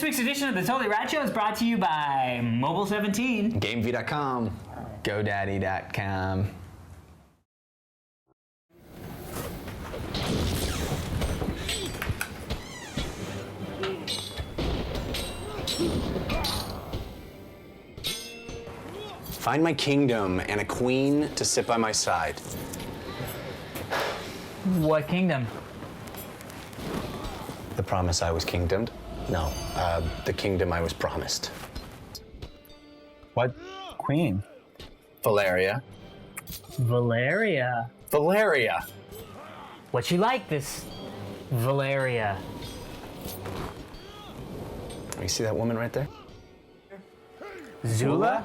This week's edition of the Totally Rad Show is brought to you by Mobile17, GameV.com, GoDaddy.com. Find my kingdom and a queen to sit by my side. What kingdom? The promise I was kingdomed? No, the kingdom I was promised. What queen? Valeria. Valeria. Valeria! What's she like, this Valeria? You see that woman right there? Zula?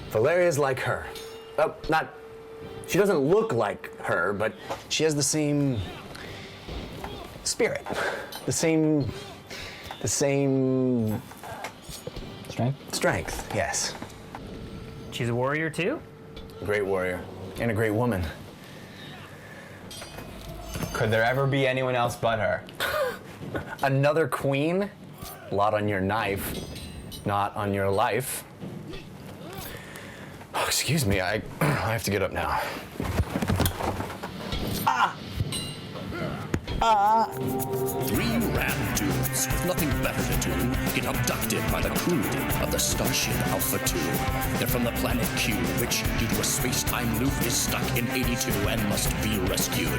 Valeria's like her. She doesn't look like her, but she has the same spirit. The same strength, yes. She's a warrior too? A great warrior and a great woman. Could there ever be anyone else but her? Another queen? A lot on your knife, not on your life. Oh, excuse me, I have to get up now. Three rad dudes with nothing better to do get abducted by the crew of the starship Alpha 2. They're from the planet Q, which, due to a space-time loop, is stuck in 82 and must be rescued.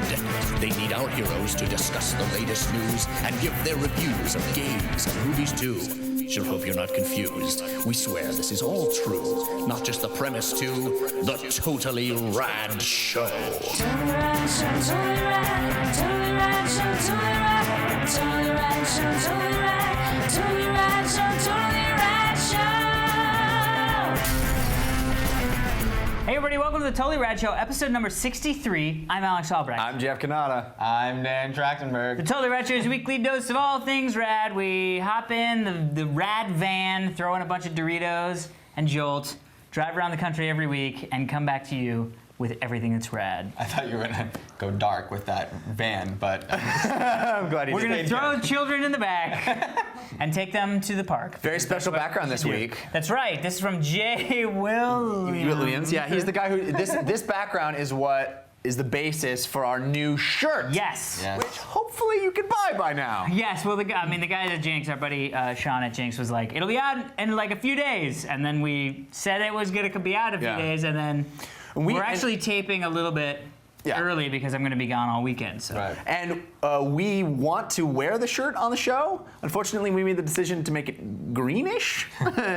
They need our heroes to discuss the latest news and give their reviews of games and movies too. Sure hope you're not confused. We swear this is all true, not just the premise too. The Totally Rad Show. Totally Rad Show, Totally Rad, Totally Rad Show, Totally Rad, Totally Rad Show, Totally Rad, Totally Rad Show, Totally Rad Show. Hey everybody, welcome to the Totally Rad Show, episode number 63. I'm Alex Albrecht. I'm Jeff Canada. I'm Dan The Trachtenberg. Totally Rad Show is a weekly dose of all things rad. We hop in the rad van, throw in a bunch of Doritos and Jolt, drive around the country every week, and come back to you with everything that's rad. I thought you were gonna go dark with that van, but I'm glad you We're did. gonna throw children in the back and take them to the park. Very special background this week. That's right. This is from Jay Williams. Yeah, he's the guy who, this background is what is the basis for our new shirt. Yes. Yes. Which hopefully you can buy by now. Yes, well, the guy at Jinx, our buddy Sean at Jinx, was like, it'll be out in like a few days. And then we said it was gonna be out in a few days, and then we're actually taping a little bit early because I'm gonna be gone all weekend. So. Right. And we want to wear the shirt on the show. Unfortunately, we made the decision to make it greenish,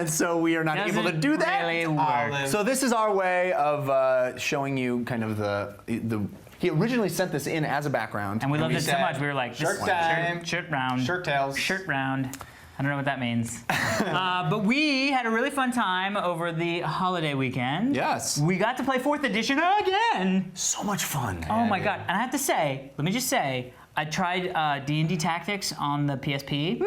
so we are not able to do that. Really work. So this is our way of showing you kind of the. He originally sent this in as a background. And we loved it so said, much, we were like, shirt time, shirt round. shirt tails. Shirt round. I don't know what that means. But we had a really fun time over the holiday weekend. Yes. We got to play 4th edition again. So much fun. Oh my God. And I have to say, let me just say, I tried D&D Tactics on the PSP.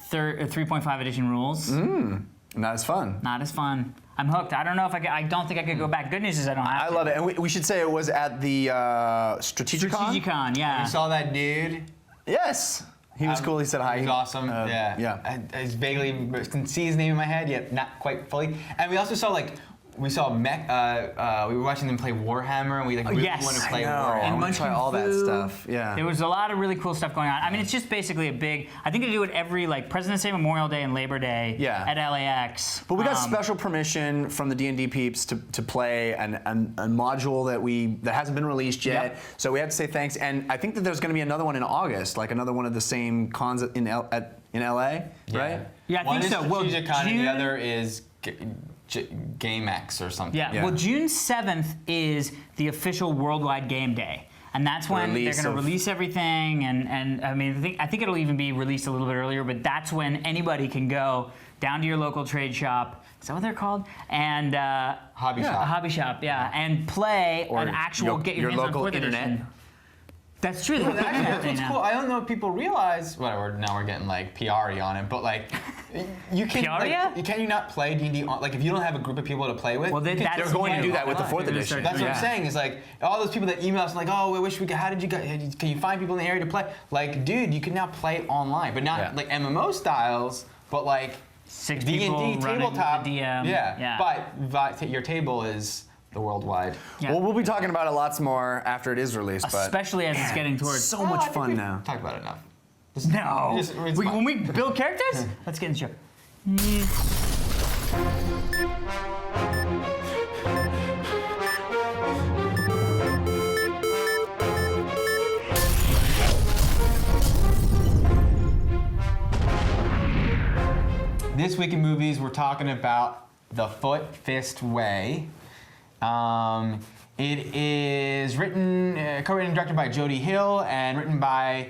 3.5 edition rules. Not as fun. Not as fun. I'm hooked. I don't know if I don't think I could go back. Good news is I don't have I to. love it. And we should say it was at the Strategicon. Strategicon, yeah. You saw that dude? Yes. He was cool. He said hi. He was awesome. Yeah. I vaguely can see his name in my head, yet not quite fully. And we also saw we were watching them play Warhammer, and we really want to play Warhammer. And I want to try all that Fu. stuff. Yeah. There was a lot of really cool stuff going on. I mean, it's just basically a big. I think they do it every President's Day, Memorial Day, and Labor Day at LAX. But we got special permission from the D&D peeps to play a module that hasn't been released yet. Yep. So we had to say thanks. And I think that there's going to be another one in August, like another one of the same cons in LA, right? Yeah, I think so. One is Strategicon, and June- the other is GameX or something. Yeah. Well, June 7th is the official worldwide game day. And that's when they're going to release everything, and I mean, I think it'll even be released a little bit earlier, but that's when anybody can go down to your local trade shop. Is that what they're called? And Hobby shop. A hobby shop, yeah, and play an actual get your hands local on 4th internet. Edition. That's true. Well, that's what's cool. I don't know if people realize. Whatever. Now we're getting like PR-y on it, but like, you can. Can you not play D&D on, if you don't have a group of people to play with? Well, They're going to do that with the 4th They're gonna edition. start That's doing what I'm saying. Is like all those people that email us like, oh, I wish we could. How did you can you find people in the area to play? Like, dude, you can now play online, but not like MMO styles. but like 6 D&D people running tabletop, the DM. but your table is the worldwide. Yeah. Well, we'll be talking about it lots more after it is released, but Especially as it's getting towards. so much fun now. Talk about it enough. No. It's fun. When we build characters, let's get into the show. This week in movies, we're talking about The Foot Fist Way. It is written, co-written and directed by Jody Hill, and written by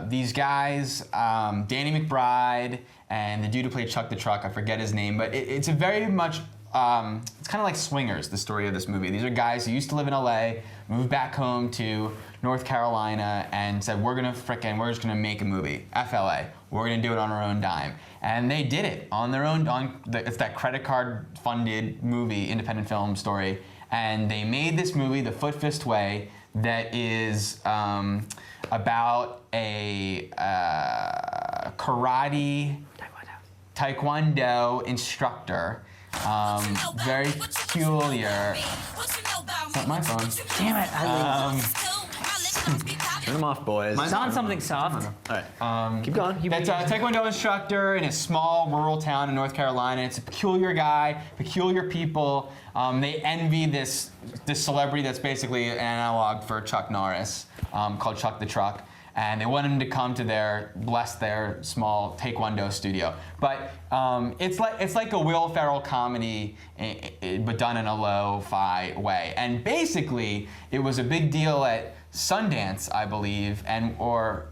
these guys, Danny McBride, and the dude who played Chuck the Truck. I forget his name, but it's a very much. It's kind of like Swingers, the story of this movie. These are guys who used to live in LA, moved back home to North Carolina, and said, we're just gonna make a movie, FLA. We're gonna do it on our own dime. And they did it on their own, it's that credit card funded movie, independent film story. And they made this movie, The Foot Fist Way, that is about a karate taekwondo instructor. Very peculiar. It's not my phone. Damn it! Turn them off, boys. It's on something soft. All right, keep going. It's a taekwondo instructor in a small rural town in North Carolina. It's a peculiar guy, peculiar people. They envy this celebrity that's basically an analog for Chuck Norris, called Chuck the Truck. And they want him to come to their small taekwondo studio. But it's like a Will Ferrell comedy, but done in a lo-fi way. And basically, it was a big deal at Sundance, I believe, or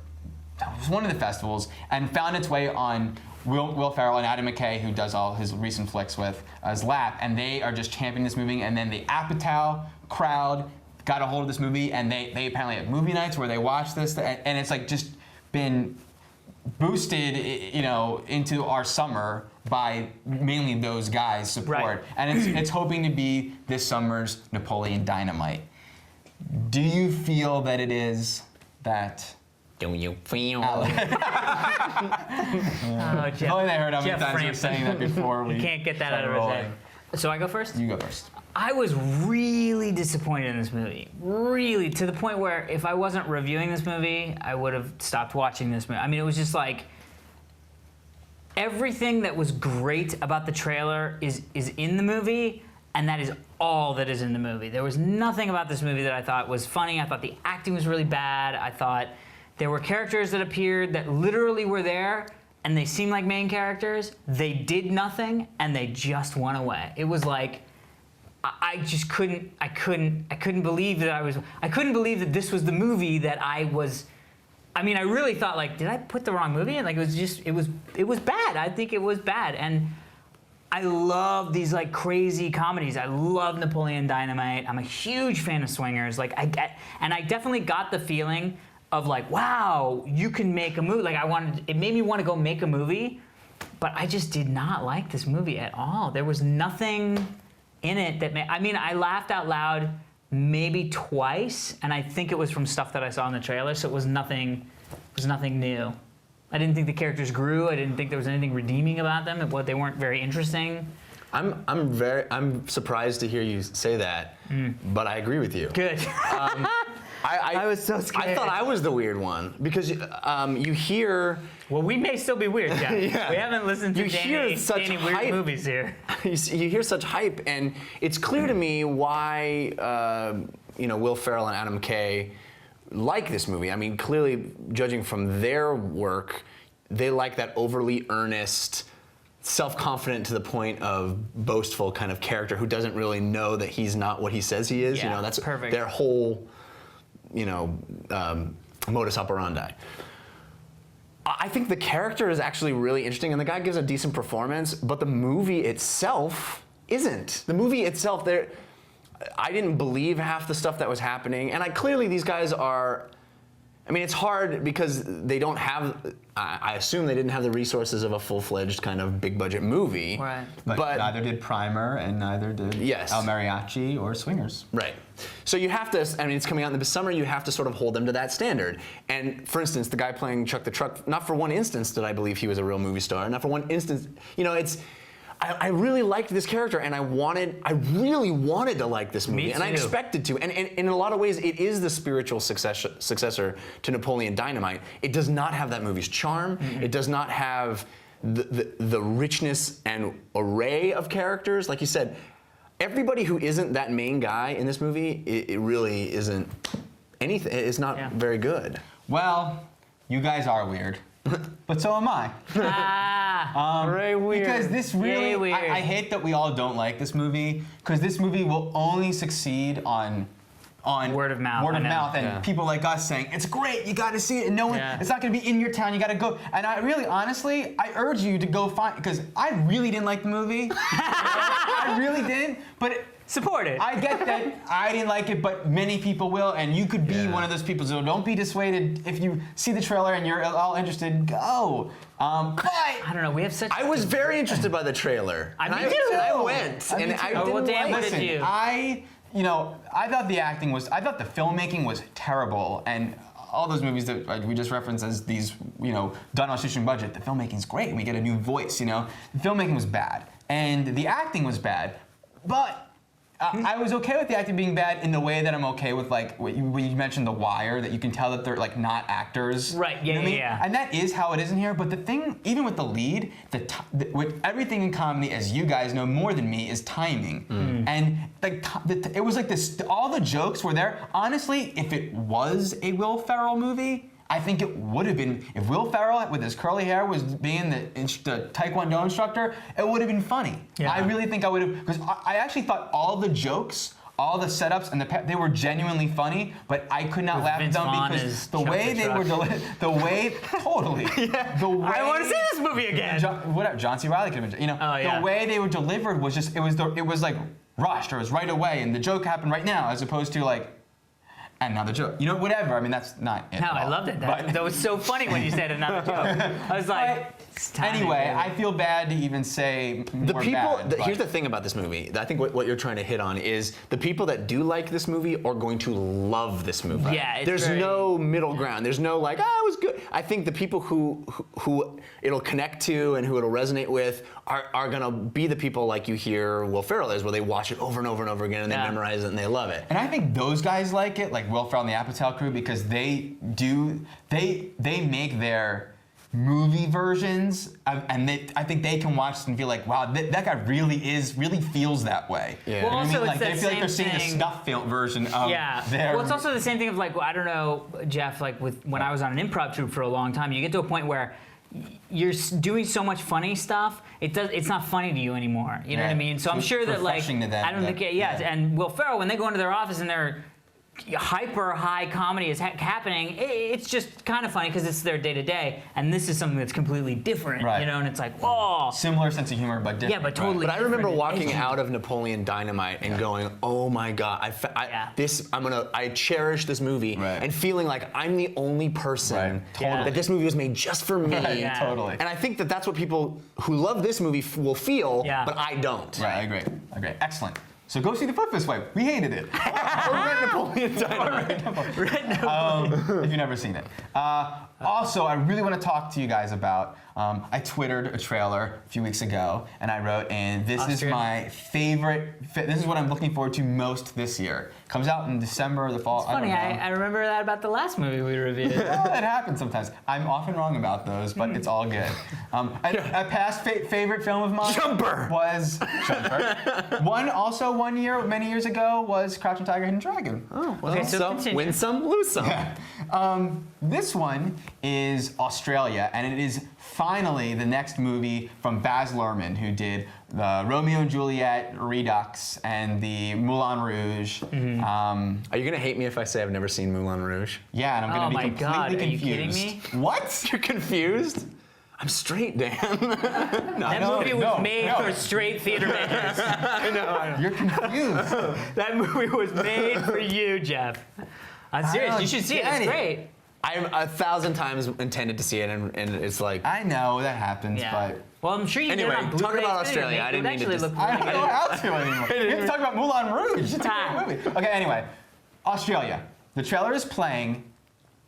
it was one of the festivals, and found its way on Will Ferrell and Adam McKay, who does all his recent flicks with, his lap, and they are just championing this movie. And then the Apatow crowd got a hold of this movie, and they apparently have movie nights where they watch this, and it's like just been boosted, into our summer by mainly those guys' support. Right. And it's hoping to be this summer's Napoleon Dynamite. Do you feel that it is that? Do you feel? Oh, Jeff. Only they heard how many Jeff times we were Frampton. saying that before we You can't get that out of his rolling. head. So I go first? You go first. I was really disappointed in this movie. Really, to the point where if I wasn't reviewing this movie, I would have stopped watching this movie. I mean, it was just like everything that was great about the trailer is in the movie, and that is all that is in the movie. There was nothing about this movie that I thought was funny. I thought the acting was really bad. I thought there were characters that appeared that literally were there, and they seemed like main characters. They did nothing, and they just went away. It was like, I just couldn't believe that I couldn't believe that this was the movie that I was. I mean, I really thought, like, did I put the wrong movie in? Like, it was bad. I think it was bad. And I love these, like, crazy comedies. I love Napoleon Dynamite. I'm a huge fan of Swingers. Like, I definitely got the feeling of, like, wow, you can make a movie. Like, it made me want to go make a movie, but I just did not like this movie at all. There was nothing in it that I laughed out loud maybe twice, and I think it was from stuff that I saw in the trailer, so it was nothing new. I didn't think the characters grew. I didn't think there was anything redeeming about them. They weren't very interesting. I'm surprised to hear you say that, but I agree with you. Good. I was so scared. I thought I was the weird one because you hear. Well, we may still be weird, yeah. Yeah. We haven't listened to any weird hype. movies here. You hear such hype, and it's clear to me why Will Ferrell and Adam McKay like this movie. I mean, clearly, judging from their work, they like that overly earnest, self-confident to the point of boastful kind of character who doesn't really know that he's not what he says he is. Yeah, That's perfect. Their whole, modus operandi. I think the character is actually really interesting, and the guy gives a decent performance, but the movie itself isn't. The movie itself, I didn't believe half the stuff that was happening, and clearly these guys are I mean, it's hard because they don't have. I assume they didn't have the resources of a full-fledged kind of big-budget movie. Right. But neither did Primer, and neither did El Mariachi or Swingers. Right. So you have to. I mean, it's coming out in the summer. You have to sort of hold them to that standard. And for instance, the guy playing Chuck the Truck. Not for one instance did I believe he was a real movie star. Not for one instance. You know, it's. I really liked this character, and I really wanted to like this movie, Me and I too. expected to. And in a lot of ways, it is the spiritual successor to Napoleon Dynamite. It does not have that movie's charm. It does not have the richness and array of characters. Like you said, everybody who isn't that main guy in this movie, it really isn't anything. It's not very good. Well, you guys are weird. But so am I. Very weird. Because this really, weird. I hate that we all don't like this movie, because this movie will only succeed on Word of mouth, word I of know. mouth, and people like us saying it's great, you got to see it, and no one, it's not going to be in your town, you got to go. And I really, honestly, I urge you to go find, because I really didn't like the movie. I really didn't, but. Support it. I get that I didn't like it, but many people will, and you could be one of those people. So don't be dissuaded if you see the trailer and you're all interested. Go. But I don't know. We have such. I was very interested by the trailer. I and me too. I went, Me and too. I Oh, didn't well, Dan, like what it. did you? I thought the acting was, I thought the filmmaking was terrible, and all those movies that we just referenced as these, done on a shoestring budget, the filmmaking's great, and we get a new voice, The filmmaking was bad, and the acting was bad, but I was okay with the acting being bad in the way that I'm okay with, like, when you mentioned The Wire, that you can tell that they're, like, not actors. Right, You know what I mean? yeah. And that is how it is in here, but the thing, even with the lead, with everything in comedy, as you guys know more than me, is timing. And like it was like this, all the jokes were there. Honestly, if it was a Will Ferrell movie, I think it would have been, if Will Ferrell with his curly hair was being the Taekwondo instructor, it would have been funny. Yeah. I really think I would have, because I actually thought all the jokes, all the setups, and they were genuinely funny, but I could not With laugh Vince at them Vaughn because as the Chuck way the they were, Truck. the way, totally, the way. I want to see this movie again. Whatever, John C. Reilly could have been, Oh, yeah. the way they were delivered was just, it was like rushed, or it was right away, and the joke happened right now, as opposed to like, and now the joke. Whatever. I mean, that's not it. No, at I all. loved it. But- That was so funny when you said another joke. I was like, it's time. Anyway, I feel bad to even say The more people. bad, but- Here's the thing about this movie. I think what you're trying to hit on is the people that do like this movie are going to love this movie. Yeah, it's There's very- no middle ground. There's no like, it was good. I think the people who it'll connect to and who it'll resonate with are gonna be the people like you hear Will Ferrell is, where they watch it over and over and over again and they Yeah. memorize it and they love it. And I think those guys like it, like Will Ferrell and the Apatow crew, because they make their movie versions, and I think they can watch and feel like, wow, that guy really feels that way. Yeah. You know Well, what I mean? also, Like it's they that feel like they're same seeing the thing- snuff film version of Yeah. their. Well, it's also the same thing of like, I don't know, Jeff, like when I was on an improv troupe for a long time, you get to a point where you're doing so much funny stuff, it's not funny to you anymore. You know what I mean? So I'm It's sure that like, refreshing to them I don't that- think, yeah. And Will Ferrell, when they go into their office and they're hyper high comedy is happening, it's just kind of funny because it's their day to day, and this is something that's completely different, Right. and it's like, whoa. Similar sense of humor, but different. Yeah, but totally. But I remember different. walking It's- out of Napoleon Dynamite and going, "Oh my God! I cherish this movie," Right. and feeling like I'm the only person Right. Totally. that this movie was made just for me. Right, Yeah. totally. And I think that's what people who love this movie will feel, Yeah. but I don't. Right, I agree. Excellent. So go see The Foot This Way. We hated it. Or rent Napoleon Dynamite. If you've never seen it. Also, I really want to talk to you guys about, I Twittered a trailer a few weeks ago, and I wrote in, this is Austria. my favorite, this is what I'm looking forward to most this year. Comes out in December or the fall, I don't Funny, know. I remember that about the last movie we reviewed. Well, it happens sometimes. I'm often wrong about those, but it's all good. A past favorite film of mine Jumper. was Jumper. One year, many years ago, was Crouching Tiger, Hidden Dragon. Oh, well, Okay, so so continue. win some, lose some. This one is Australia, and it is finally the next movie from Baz Luhrmann, who did the Romeo and Juliet, Redux, and the Moulin Rouge. Are you gonna hate me if I say I've never seen Moulin Rouge? Yeah, and I'm Oh gonna be my completely God, are you confused. kidding me? What? You're confused? I'm straight, Dan. That movie was made for straight theater makers. You're confused. That movie was made for you, Jeff. I'm serious. don't You should see it. get It's it. great. I'm 1,000 times intended to see it, and it's like. I know that happens, Yeah. but. Well, I'm sure you Anyway, can get it on talking Blu-ray. about Australia, I didn't mean to just- I don't know how to anymore. We have to talk about Moulin Rouge. It's a great movie. Okay, anyway, Australia. The trailer is playing.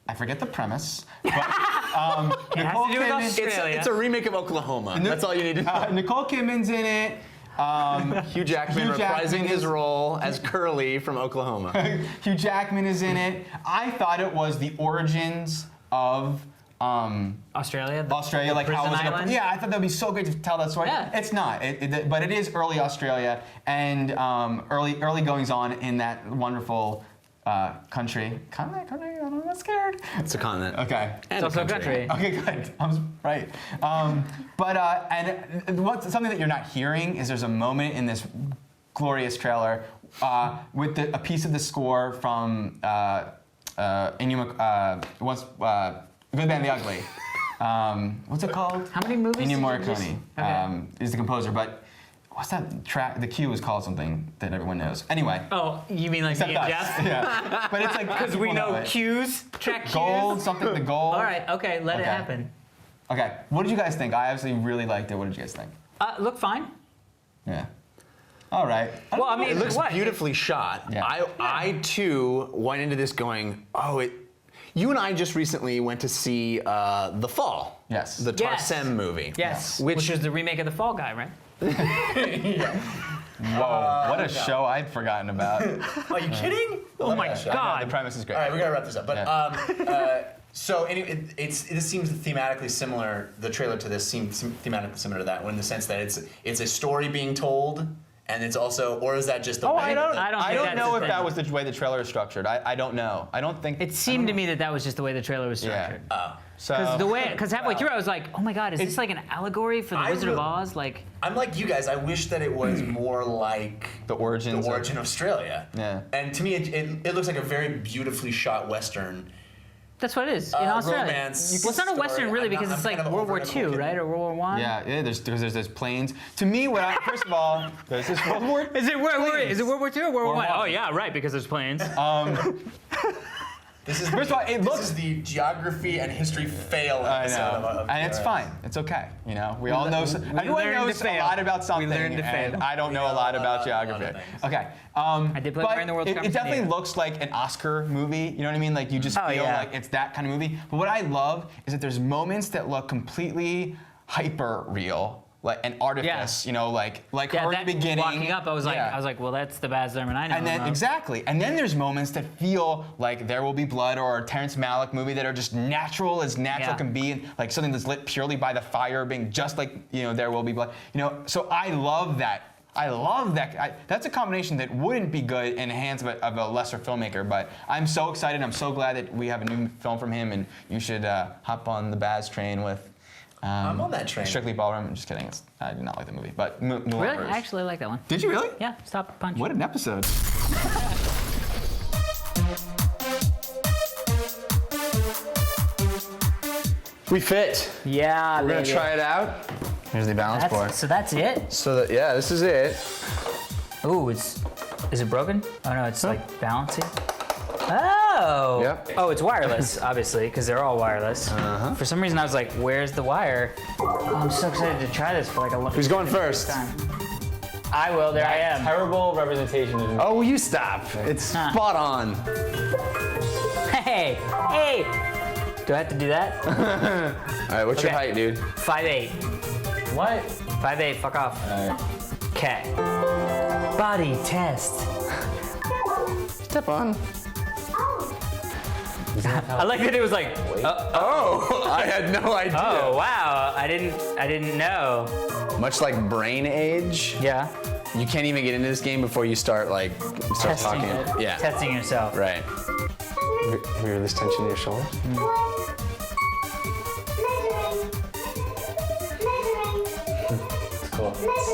I forget the premise, but It has Nicole to do with Kidman. Australia. It's a remake of Oklahoma. That's all you need to know. Nicole Kidman's in it. Hugh Jackman Hugh reprising Jackman his is- role as Curly from Oklahoma. Hugh Jackman is in it. I thought it was the origins of Australia, Australia, like how it was. prison island? Yeah, I thought that'd be so great to tell that story. Yeah. It's not, but it is early Australia and early goings on in that wonderful country. Continent? I'm not scared. It's a continent. Okay. And It's also a country. Okay, good. I was right. Something that you're not hearing is there's a moment in this glorious trailer with a piece of the score from Good, Bad, and the Ugly. What's it called? How many movies? Ennio did you just- Morricone Okay. is the composer, but what's that track? The cue is called something that everyone knows. Anyway. Oh, you mean like Except me and us. Jeff? Yeah. But it's like Because we people know it. cues, track cues. Gold, something, the gold. All right, okay, let it Okay. happen. Okay, what did you guys think? I obviously really liked it. What did you guys think? Look fine. Yeah. All right. Well, I mean, It looks what? beautifully shot. Yeah. I too went into this going, you and I just recently went to see The Fall. Yes. The Yes. Tarsem movie. Yes, Which which is the remake of The Fall Guy, right? Whoa, what a show I'd forgotten about. Are you kidding? Oh my The God. premise is great. All right, we gotta wrap this up. But Yeah. so anyway, this seems thematically similar. The trailer to this seems thematically similar to that one in the sense that it's a story being told, and it's also, or is that just the way I don't I don't think that's know the if thing. that was the way the trailer is structured. I don't know. I don't think It seemed to me that was just the way the trailer was structured. So Because halfway through I was like, oh my God, is this like an allegory for the I Wizard of really- Oz? Like, I'm like you guys. I wish that it was more like the origins. the origin of Australia. Yeah. And to me, it looks like a very beautifully shot Western. that's what it is in Australia. romance Well, it's not a story. Western really because I'm it's kind like of World War over II, Nicole right, or World War One. Yeah, there's planes. To me, first of all, there's this World War. Is it World War II or World War War One? One. Oh yeah, right, because there's planes. This is First of all, it this looks- is the geography and history fail I episode know, of and it's TRS. fine. It's okay. You know, we all know. Everyone learned to knows a fail. lot about something, learned to and fail. I don't know a lot about geography. things. Okay. I did play but Mario the World Cup it definitely in looks like an Oscar movie. You know what I mean? Like you just Oh, feel yeah. like it's that kind of movie. But what I love is that there's moments that look completely hyper real. Like an artifice, Yeah. you know, like Yeah, her that in the beginning. walking up, I was Yeah. like, well, that's the Baz Luhrmann I know. And then him of. exactly, and then there's moments that feel like There Will Be Blood or a Terrence Malick movie that are just natural as natural Yeah. can be, and like something that's lit purely by the fire, being just like There Will Be Blood. You know, so I love that. I love that. That's a combination that wouldn't be good in the hands of a lesser filmmaker. But I'm so excited. I'm so glad that we have a new film from him, and you should hop on the Baz train with. I'm on that train. Strictly Ballroom. I'm just kidding. I do not like the movie, but Moulin Really? Rouge. I actually like that one. Did you really? Yeah, Stop Punch. What an episode. We fit. Yeah, We're gonna try it out. Here's the balance board. So that's it? So yeah, this is it. Ooh, is it broken? Oh no, it's like bouncy. Oh. Yep. Oh, it's wireless, obviously, because they're all wireless. For some reason, I was like, "Where's the wire?" Oh, I'm so excited to try this for like a long Who's going first? time. I will. There I am. Terrible representation of Oh, you stop. It's Huh. spot on. Hey, hey. Do I have to do that? All right, what's your Okay. height, dude? 5'8". What? 5'8". Fuck off. Okay. Body test. Step on. I like that it was like, Oh, I had no idea. oh wow, I didn't know. Much like brain age, Yeah. you can't even get into this game before you start Testing talking. it. Yeah. Testing yourself. Right. Hear this tension in your shoulders?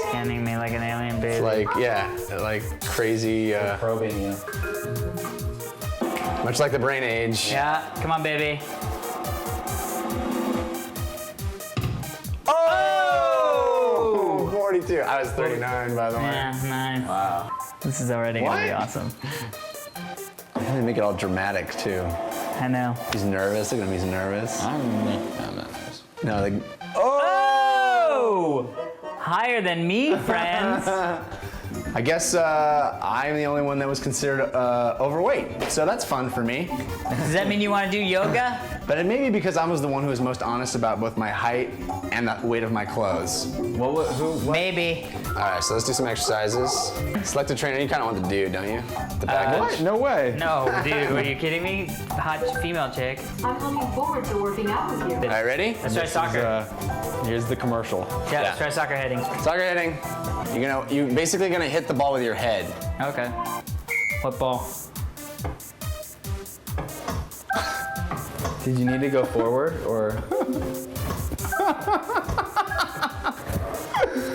Scanning me like an alien baby. Like crazy. Probing you. Much like the brain age. Yeah, come on, baby. Oh! 42. I was 39, by the way. Yeah, nice. Wow. This is already gonna be What? awesome. I had to make it all dramatic too. I know. He's nervous. Look at him. He's nervous. I'm not nervous. No, like, Oh! Higher than me, friends. I guess I'm the only one that was considered overweight, so that's fun for me. Does that mean you want to do yoga? But it may be because I was the one who was most honest about both my height and the weight of my clothes. What? Maybe. All right, so let's do some exercises. Select a trainer. You kind of want the dude, don't you? The package. What? No way. No, dude, are you kidding me? Hot female chick. I'm looking forward to working out with you. All right, ready? Let's try soccer. Here's the commercial. Yeah, let's try soccer heading. Soccer hitting. You're basically gonna hit the ball with your head. Okay. What ball? Did you need to go forward or?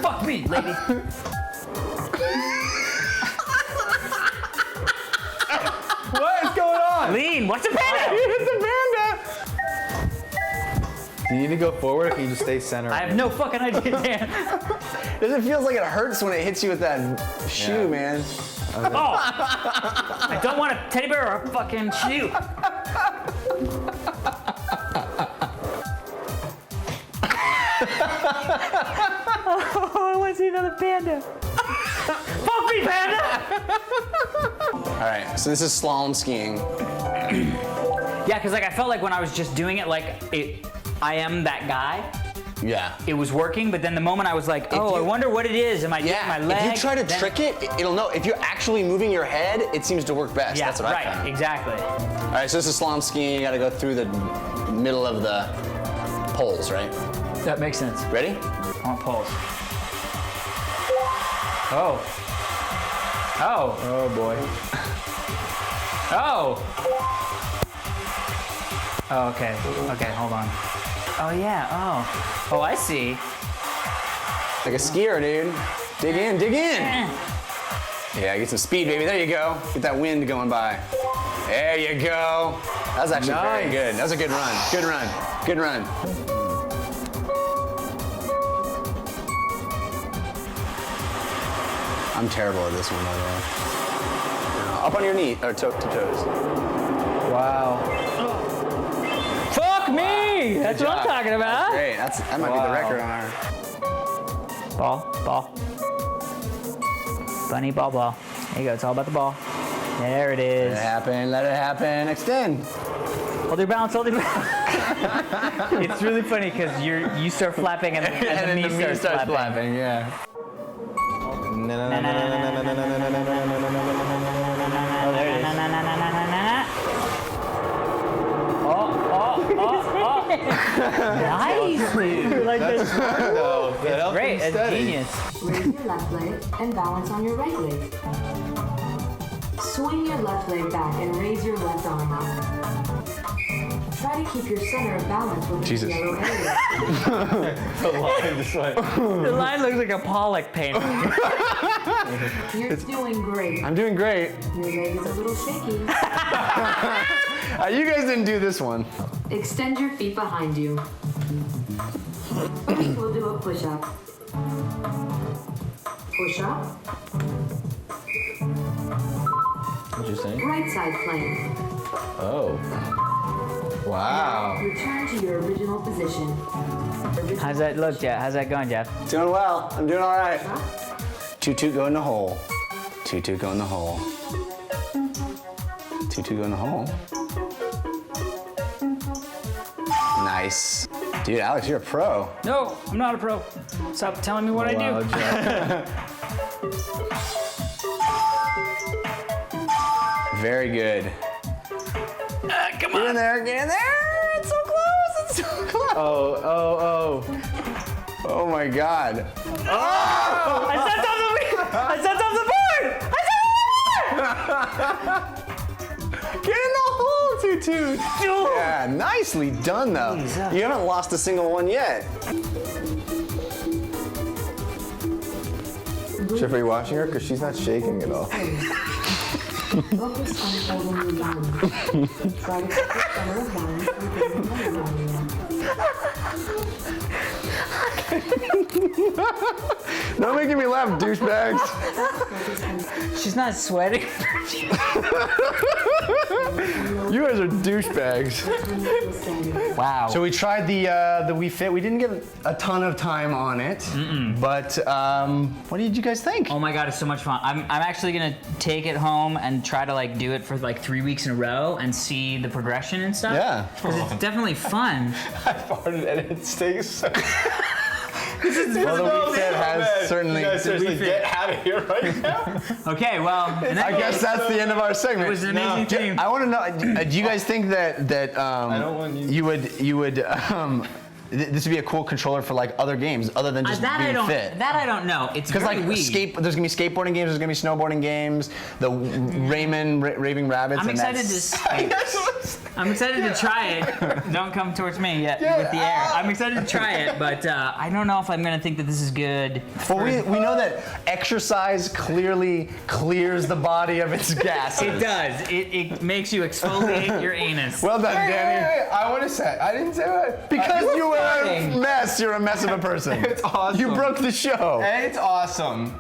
Fuck me, lady. What is going on? Lean, what's a panda? Hit the panda. Do you need to go forward or can you just stay center? I have no fucking idea, Dan. It feels like it hurts when it hits you with that shoe, Yeah. man. Oh! I don't want a teddy bear or a fucking shoe. Oh, I want to see another panda. Fuck me, panda! All right, so this is slalom skiing. Yeah, because like I felt like when I was just doing it, like I am that guy. Yeah. It was working, but then the moment I was like, oh, I you- wonder what it is. Am I doing my leg? If you try to Then- trick it, it'll know. If you're actually moving your head, it seems to work best. Yeah, That's what I right, found. exactly. All right, so this is slalom skiing. You gotta go through the middle of the poles, right? That makes sense. Ready? I want poles. Oh. Oh. Oh boy. Oh. Oh, okay. Okay, hold on. Oh, yeah. Oh. Oh, I see. Like a skier, dude. Dig in, dig in. Yeah, get some speed, baby. There you go. Get that wind going by. There you go. That was actually very Nice. good. That was a good run. Good run. Good run. I'm terrible at this one, by the way. Up on your knee, or toe to toes. Wow. Fuck me! That's what I'm job. talking about. Great. That might be the Wow. record on our. Ball. Bunny ball. There you go. It's all about the ball. There it is. Let it happen. Let it happen. Extend. Hold your balance. It's really funny because you start flapping and the knee starts flapping. Yeah. No. Oh, there it is. Nice, dude. Like this. No, that helped Great. him That's steady. genius. Raise your left leg and balance on your right leg. Swing your left leg back and raise your left arm up. Try to keep your center of balance with the Jesus. yellow area. The line looks like a Pollock painting. You're doing great. I'm doing great. Your leg is a little shaky. You guys didn't do this one. Extend your feet behind you. First, we'll do a push-up. Push-up. What'd you say? Right side plank. Oh. Wow. Return to your original position. How's that look, Jeff? How's that going, Jeff? Doing well. I'm doing all right. Toot go in the hole. Toot go in the hole. Toot go in the hole. Nice. Dude, Alex, you're a pro. No, I'm not a pro. Stop telling me what I Wow, do. Jeff. Very good. Come Get in on. there, get in there. It's so close. It's so close. Oh. Oh my God. I stepped off the board! Get in the hole, Toot. Yeah, nicely done though. You haven't lost a single one yet. Jeff, are you watching her? Because she's not shaking at all. Focus on holding your balance. Try to keep your center of balance within the middle area. Don't making me laugh, douchebags. She's not sweating. You guys are douchebags. Wow. So we tried the Wii Fit. We didn't get a ton of time on it, but what did you guys think? Oh my god, it's so much fun. I'm actually gonna take it home and try to like do it for like 3 weeks in a row and see the progression and stuff. Yeah. 'Cause it's definitely fun. I farted and it stinks so. Well, the Wii Fit has certainly. You guys seriously Wii Fit. get out of here right now. Okay, well, in that I guess case, that's the end of our segment. it was an amazing thing. I want to know. Do you guys think that don't want you- you would this would be a cool controller for like other games other than just that Wii I don't. Fit? That I don't know. It's Because very like Wii. there's gonna be skateboarding games, there's gonna be snowboarding games, the Raving Rabbits. I'm and excited that's- I'm excited to try it. Don't come towards me yet with the air. I'm excited to try it, but I don't know if I'm gonna think that this is good. Well, we know that exercise clearly clears the body of its gases. It does. It makes you exfoliate your anus. Well done, Danny. Wait, I want to say I didn't say that Because you were a farting. mess. You're a mess of a person. It's awesome. You broke the show. A, it's awesome.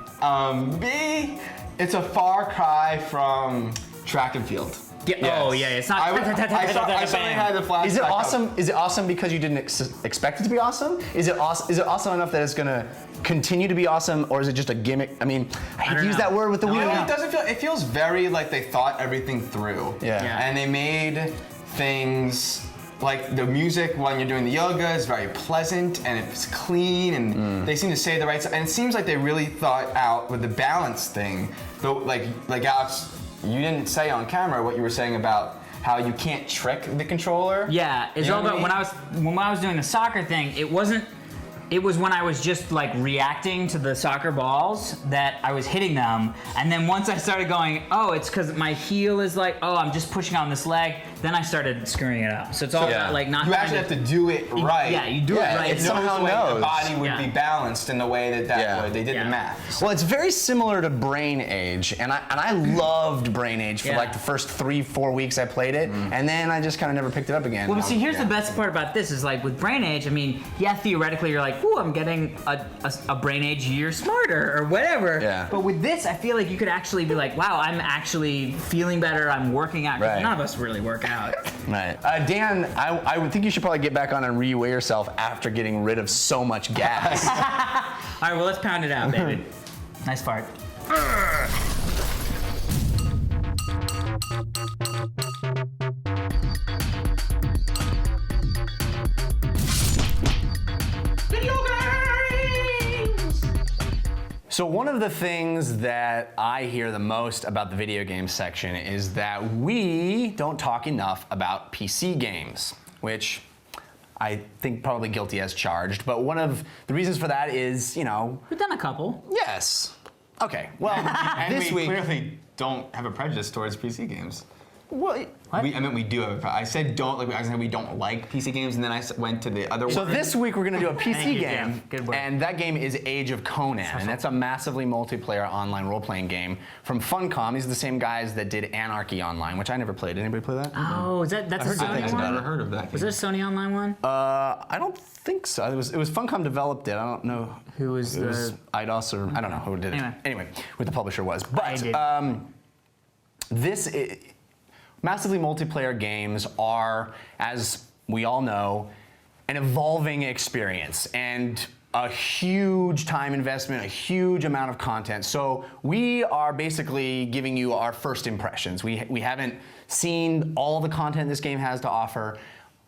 B, it's a far cry from track and field. Yeah. Oh yeah, it's not. I certainly had the flashback. Is it of- awesome? Is it awesome because you didn't expect it to be awesome? Is it awesome? Is it awesome enough that it's gonna continue to be awesome, or is it just a gimmick? I mean, I hate to don't use know. that word with the No, I Wii. don't It doesn't feel. It feels very like they thought everything through. Yeah. And they made things like the music when you're doing the yoga is very pleasant and it's clean and they seem to say the right stuff. And it seems like they really thought out with the balance thing. Though, like Alex, you didn't say on camera what you were saying about how you can't trick the controller. Yeah, it's You know all what I about mean? when I was doing the soccer thing. It was when I was just like reacting to the soccer balls that I was hitting them, and then once I started going, oh, it's because my heel is like, oh, I'm just pushing on this leg. Then I started screwing it up. So it's all about like not. You actually have to do it right. Yeah, you do it right. it somehow way knows. the body would Yeah. be balanced in the way that Yeah. would. They did Yeah. the math. Well, it's very similar to Brain Age, and I loved Brain Age for Yeah. like the first 3-4 weeks I played it, and then I just kind of never picked it up again. Well, but see, here's the best part about this is like with Brain Age. I mean, yeah, theoretically you're like, ooh, I'm getting a Brain Age year smarter or whatever. Yeah. But with this, I feel like you could actually be like, wow, I'm actually feeling better. I'm working out. 'Cause Right. None of us really work out. Right. Dan, I would think you should probably get back on and reweigh yourself after getting rid of so much gas. All right, well, let's pound it out, baby. Nice fart. So one of the things that I hear the most about the video game section is that we don't talk enough about PC games, which I think probably guilty as charged. But one of the reasons for that is, We've done a couple. yes. Okay, well, And this we week. clearly don't have a prejudice towards PC games. Well, What? I mean, we do have a prejudice. I said don't like. I said we don't like PC games, and then I went to the other so one. this week we're going to do a Thank PC you, game, Jeff. Good work. and that game is Age of Conan, and that's a massively multiplayer online role-playing game from Funcom. These are the same guys that did Anarchy Online, which I never played. Did anybody play that? Oh, that's a I've Sony never one? heard of that. Was it a Sony Online one? I don't think so. It was Funcom developed it. I don't know Who was it was the- IDOS or I don't know who did it. Anyway. Who the publisher was. I did. But massively multiplayer games are, as we all know, an evolving experience and a huge time investment, a huge amount of content. So we are basically giving you our first impressions. We haven't seen all the content this game has to offer.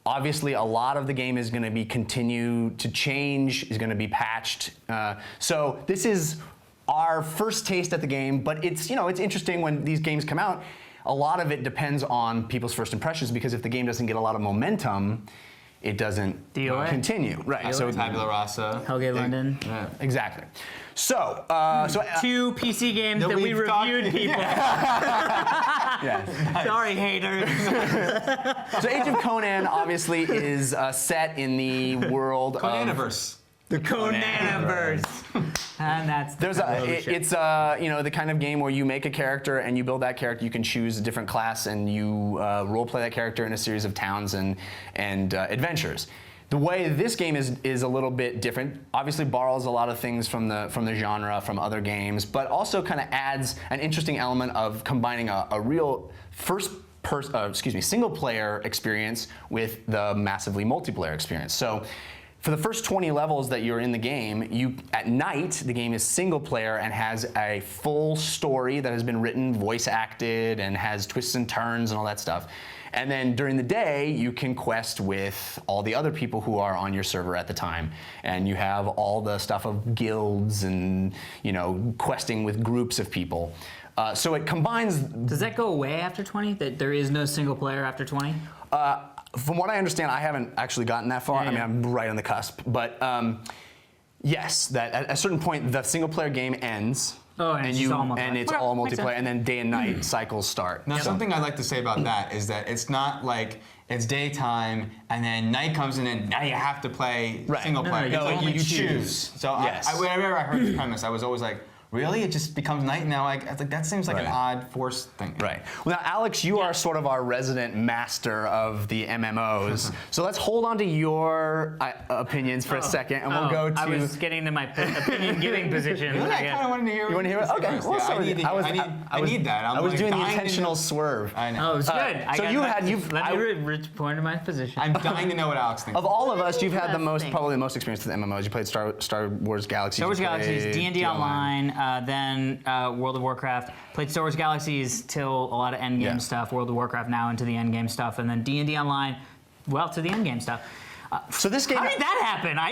Obviously, a lot of the game is going to be continue to change, is going to be patched. So this is our first taste at the game, but it's interesting when these games come out. A lot of it depends on people's first impressions because if the game doesn't get a lot of momentum, it doesn't DOA. continue. Right. So Tabula Rasa. Hellgate London. Yeah. exactly. So Two PC games that we we've talked- reviewed, people. yeah. Sorry, haters. So Age of Conan obviously is set in the world of Conaniverse. The Conaniverse. And that's it's the kind of game where you make a character and you build that character. You can choose a different class and you role play that character in a series of towns and adventures. The way this game is a little bit different. Obviously borrows a lot of things from the genre, from other games, but also kind of adds an interesting element of combining a real single player experience with the massively multiplayer experience. So for the first 20 levels that you're in the game, at night, the game is single player and has a full story that has been written, voice acted, and has twists and turns and all that stuff. And then during the day, you can quest with all the other people who are on your server at the time. And you have all the stuff of guilds and, questing with groups of people. So it combines. Does that go away after 20? That there is no single player after 20? From what I understand, I haven't actually gotten that far. Yeah. I mean, I'm right on the cusp. But yes, that at a certain point, the single player game ends. Oh, and it's all multiplayer. And it's Well, all makes multiplayer, sense. and then day and night cycles start. Now, something I'd like to say about that is that it's not like it's daytime and then night comes in and now you have to play Right. single No, player. no, It's like you you choose. choose. So Yes. whenever I heard the premise, I was always like, really? It just becomes night now? I was like, that seems like an Right. odd forced thing. Right. Well, now, Alex, you are sort of our resident master of the MMOs. So let's hold on to your opinions for a second, and we'll go to. I was getting to my opinion-giving position. Really? I guess. kind of wanted to hear. You want to hear it? Okay. First. Well, Yeah, so I need that. I was like doing the dying to intentional know- swerve. I know. Oh, it's good. so you've Let me point to my position. I'm dying to know what Alex thinks. Of all of us, you've had the Interesting. probably the most experience with MMOs. You played Star Wars Galaxies. Star Wars you Galaxies, played D&D Online, then World of Warcraft. Played Star Wars Galaxies till a lot of endgame Yeah. stuff. World of Warcraft now into the endgame stuff, and then D&D Online, well, to the endgame stuff. So this game. How did that happen? I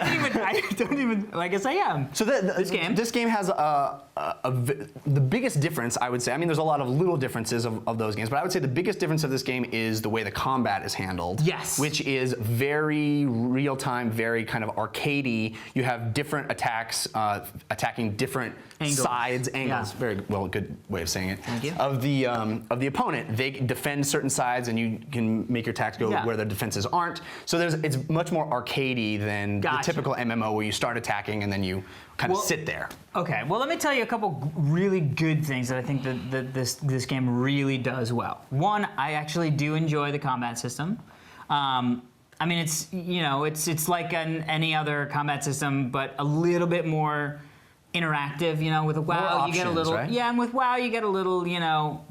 don't even. I guess I am. So This game? This game has the biggest difference, I would say. I mean, there's a lot of little differences of those games, but I would say the biggest difference of this game is the way the combat is handled. Yes. Which is very real time, very kind of arcadey. You have different attacks attacking different angles. Yeah. Very well, good way of saying it. Thank you. Of the opponent, they defend certain sides, and you can make your attacks go where their defenses aren't. So it's much more arcadey than the Gotcha. typical MMO where you start attacking and then you kind of sit there. Okay, well, let me tell you a couple really good things that I think that this game really does well. One, I actually do enjoy the combat system. I mean, it's like any other combat system, but a little bit more interactive. With a WoW, you get a options, little right? yeah, and with WoW, you get a little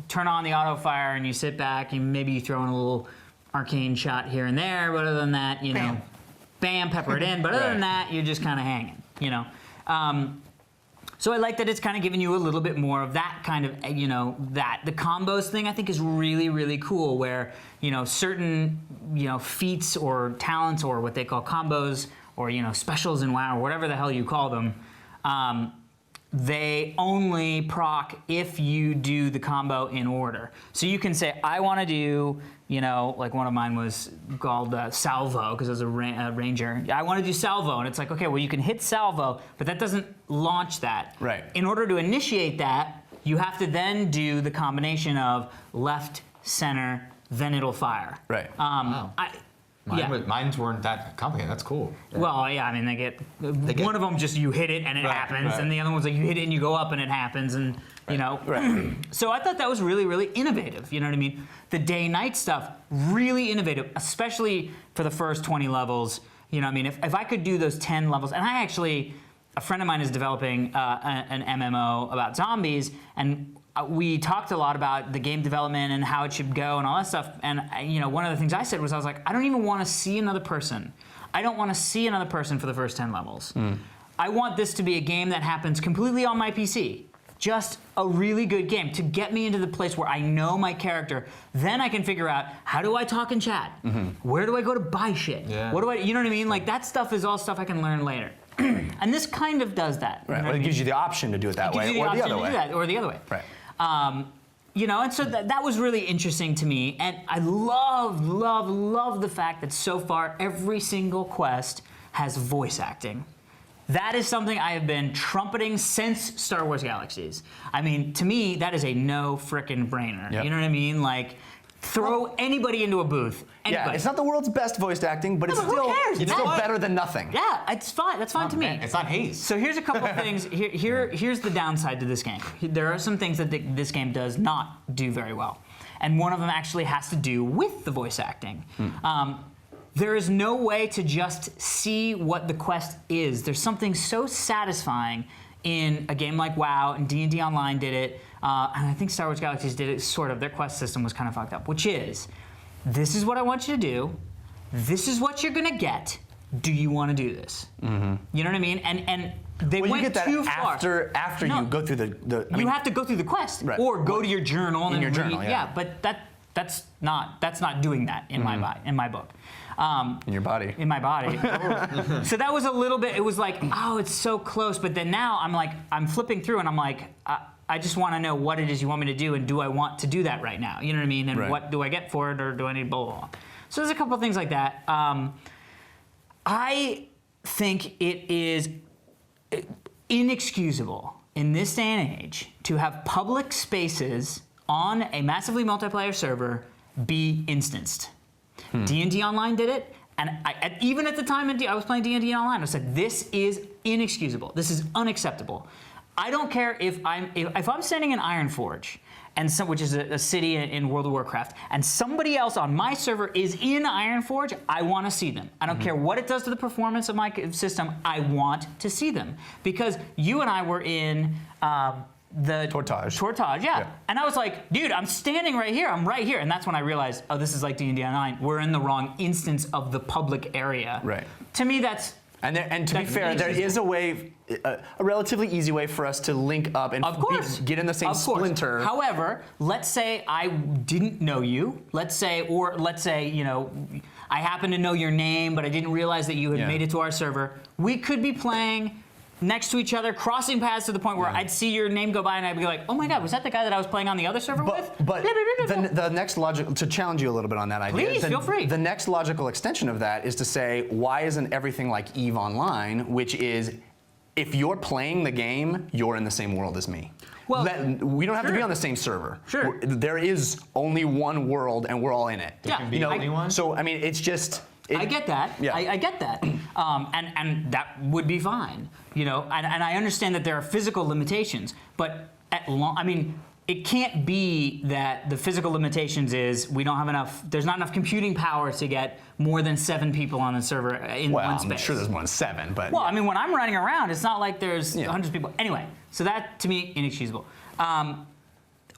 turn on the auto fire and you sit back and maybe you throw in a little arcane shot here and there. But other than that, bam, pepper it in. But other than that, you're just kind of hanging. So I like that it's kind of giving you a little bit more of that kind of, that. The combos thing I think is really, really cool where, certain, feats or talents or what they call combos or, specials in WoW or whatever the hell you call them, they only proc if you do the combo in order. So you can say, I want to do, like one of mine was called Salvo, because it was a ranger. I want to do Salvo, and it's like, okay, well, you can hit Salvo, but that doesn't launch that. Right. In order to initiate that, you have to then do the combination of left, center, then it'll fire. Right. Wow. Mines weren't that complicated. That's cool. Well, yeah, I mean, they get one of them just you hit it and it happens, right. and the other one's like you hit it and you go up and it happens, and Right. So I thought that was really, really innovative. You know what I mean? The day-night stuff, really innovative, especially for the first 20 levels. You know what I mean? If I could do those 10 levels, and a friend of mine is developing an MMO about zombies, and we talked a lot about the game development and how it should go and all that stuff. And one of the things I said was, I was like, I don't even want to see another person. I don't want to see another person for the first 10 levels. I want this to be a game that happens completely on my PC. Just a really good game to get me into the place where I know my character. Then I can figure out, how do I talk in chat? Where do I go to buy shit? Yeah. What do I, you know what I mean? Like that stuff is all stuff I can learn later. And this kind of does that. Right. You know Well, what I it gives mean? you the option to do it that Gives way you or the option other to way. do that, or the other way. Right. And so that was really interesting to me. And I love the fact that so far every single quest has voice acting. That is something I have been trumpeting since Star Wars Galaxies. I mean, to me, that is a no frickin' brainer. Yep. You know what I mean? Like, throw anybody into a booth. Anybody. Yeah, it's not the world's best voiced acting, but it's No, but who still cares? it's You know still what? better than nothing. Yeah, it's fine. That's fine to me. Man, it's not haze. So here's a couple of things. Here's the downside to this game. There are some things that this game does not do very well, and one of them actually has to do with the voice acting. there is no way to just see what the quest is. There's something so satisfying in a game like WoW, and D&D Online did it, and I think Star Wars Galaxies did it sort of. Their quest system was kind of fucked up, which is, this is what I want you to do, this is what you're gonna get, do you wanna do this? Mm-hmm. You know what I mean? And they went you get that too far. after you go through the you have to go through the quest, Right. or go to your journal and your read. journal, yeah. But that's not doing that in my book. in your body. In my body. So that was a little bit. It was like, oh, it's so close. But then now I'm flipping through and I'm like, I just want to know what it is you want me to do, and do I want to do that right now? You know what I mean? And Right. what do I get for it, or do I need blah blah blah? So there's a couple of things like that. I think it is inexcusable in this day and age to have public spaces on a massively multiplayer server be instanced. D&D Online did it, and even at the time I was playing D&D Online, I said, this is inexcusable. This is unacceptable. I don't care if I'm standing in Ironforge, which is a city in World of Warcraft, and somebody else on my server is in Ironforge, I want to see them. I don't care what it does to the performance of my system, I want to see them. Because you and I were in the Tortage, yeah. And I was like, dude, I'm standing right here, I'm right here. And that's when I realized, oh, this is like D&D Online. We're in the wrong instance of the public area. Right. To me, that's... And to be fair, there is a way, a relatively easy way for us to link up and Of course. get in the same Of course. splinter. However, let's say I didn't know you. Let's say, you know, I happen to know your name, but I didn't realize that you had made it to our server. We could be playing next to each other, crossing paths to the point where I'd see your name go by and I'd be like, oh my God, was that the guy that I was playing on the other server with? But the next logical, to challenge you a little bit on that idea. Please, feel free. The next logical extension of that is to say, why isn't everything like EVE Online, which is, if you're playing the game, you're in the same world as me. Well, we don't have to be sure. on the same server. Sure. There is only one world and we're all in it. Yeah. There can be only one? So, I mean, it's just... I get that. Yeah. I get that. And that would be fine. You know, and I understand that there are physical limitations, but I mean, it can't be that the physical limitations is we don't have enough, there's not enough computing power to get more than 7 people on the server in one space. I'm sure there's more than 7, but... Well, I mean, when I'm running around, it's not like there's hundreds of people. Anyway, so that, to me, inexcusable.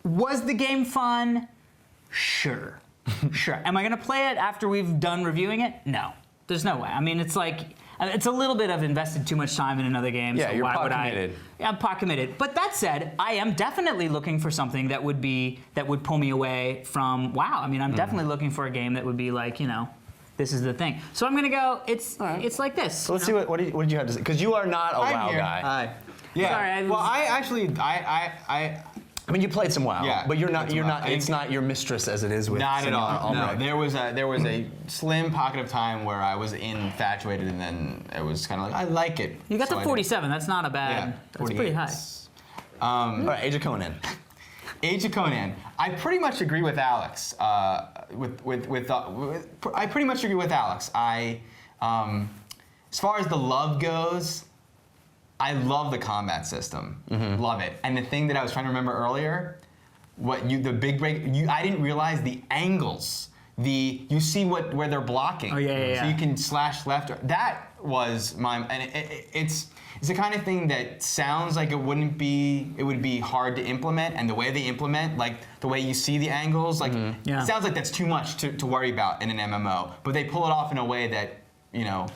Was the game fun? Sure. Sure. Am I going to play it after we've done reviewing it? No. There's no way. I mean, it's like, it's a little bit of invested too much time in another game. Yeah, so you're why pot would committed. I'm pot committed. But that said, I am definitely looking for something that would pull me away from WoW. I mean, I'm definitely looking for a game that would be like, you know, this is the thing. So I'm gonna go. It's like this. So let's see what did you have to say? Because you are not a WoW guy. Hi. Yeah. Sorry, well, I actually, I mean, you played some WoW, Yeah, but you're played some not. WoW. It's not your mistress as it is with. not at all. No, Right. there was a slim pocket of time where I was infatuated, and then it was kind of like I like it. You got So to I 47. That's not a did. bad. Yeah, That's pretty 48. high. All right, Age of Conan. Age of Conan. I pretty much agree with Alex. I pretty much agree with Alex. As far as the love goes, I love the combat system. Love it. And the thing that I was trying to remember earlier, the big break. I didn't realize the angles. You see where they're blocking. Oh yeah. So you can slash left. That was it's the kind of thing that sounds like it would be hard to implement, and the way they implement, like the way you see the angles, like Yeah. it sounds like that's too much to worry about in an MMO. But they pull it off in a way that, you know,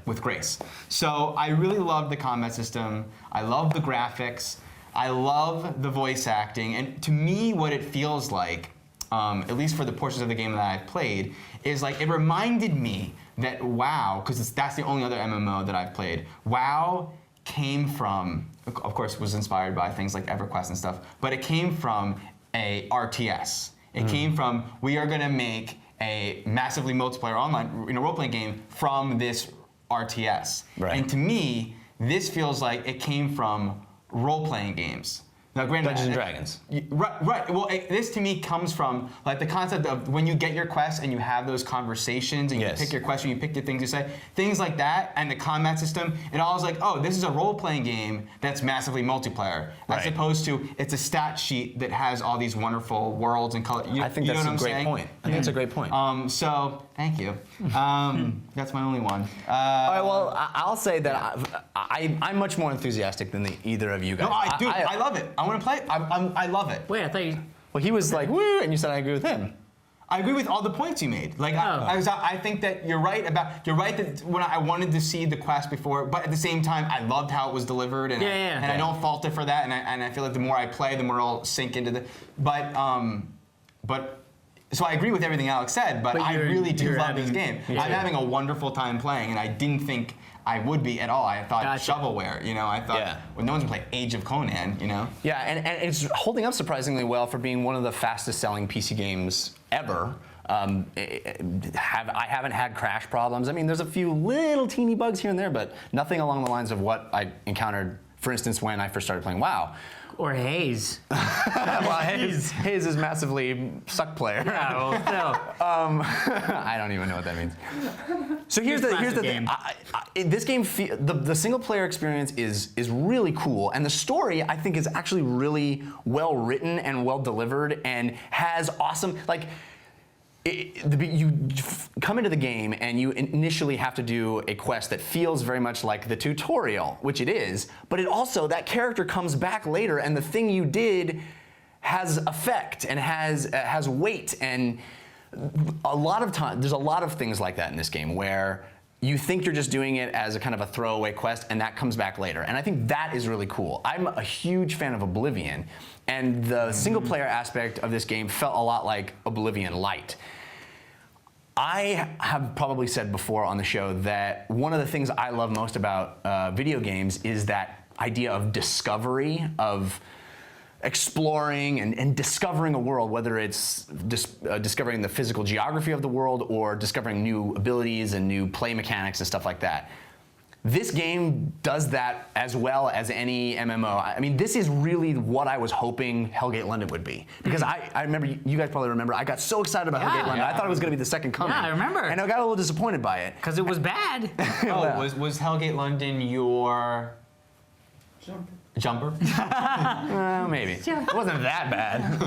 with grace. So I really love the combat system. I love the graphics. I love the voice acting. And to me, what it feels like, at least for the portions of the game that I've played, is like it reminded me that WoW, because that's the only other MMO that I've played, WoW came from, of course, was inspired by things like EverQuest and stuff, but it came from a RTS. It came from, we are going to make a massively multiplayer online, role-playing game from this RTS. Right. And to me, this feels like it came from role-playing games. Now, granted, Dungeons and Dragons. Right. Well, this to me comes from like the concept of when you get your quest and you have those conversations and you pick your question, you pick the things you say, things like that, and the combat system. It all is like, oh, this is a role-playing game that's massively multiplayer, as opposed to it's a stat sheet that has all these wonderful worlds and color. I think that's a great point. I think that's a great point. So thank you. That's my only one. All right, well, I'll say that I'm much more enthusiastic than either of you guys. No, I love it. I want to play it. I love it. Wait, I thought you. Well, he was like, woo, and you said I agree with him. I agree with all the points you made. Like, I think that you're right that when I wanted to see the quest before, but at the same time, I loved how it was delivered, and I don't fault it for that, and I feel like the more I play, the more I'll sink into the, but. So I agree with everything Alex said, but I really do love this game. I'm having a wonderful time playing, and I didn't think I would be at all. I thought shovelware, I thought, well, no one's played Age of Conan, Yeah, and it's holding up surprisingly well for being one of the fastest selling PC games ever. I haven't had crash problems. I mean, there's a few little teeny bugs here and there, but nothing along the lines of what I encountered, for instance, when I first started playing WoW. Or Hayes. Well, Hayes is massively suck player. Yeah, well, still. I don't even know what that means. So here's the thing. This game, the single player experience is really cool, and the story I think is actually really well written and well delivered, and has awesome like. You come into the game and you initially have to do a quest that feels very much like the tutorial, which it is, but it also, that character comes back later and the thing you did has effect and has weight, and a lot of time, there's a lot of things like that in this game where you think you're just doing it as a kind of a throwaway quest and that comes back later, and I think that is really cool. I'm a huge fan of Oblivion, and the single player aspect of this game felt a lot like Oblivion Light. I have probably said before on the show that one of the things I love most about video games is that idea of discovery, of exploring and discovering a world, whether it's discovering the physical geography of the world or discovering new abilities and new play mechanics and stuff like that. This game does that as well as any MMO. I mean, this is really what I was hoping Hellgate London would be. Because I remember, you guys probably remember, I got so excited about Hellgate London. I thought it was going to be the second coming. Yeah, I remember. And I got a little disappointed by it. Because it was bad. Was Hellgate London your... Jumper? Maybe. It wasn't that bad.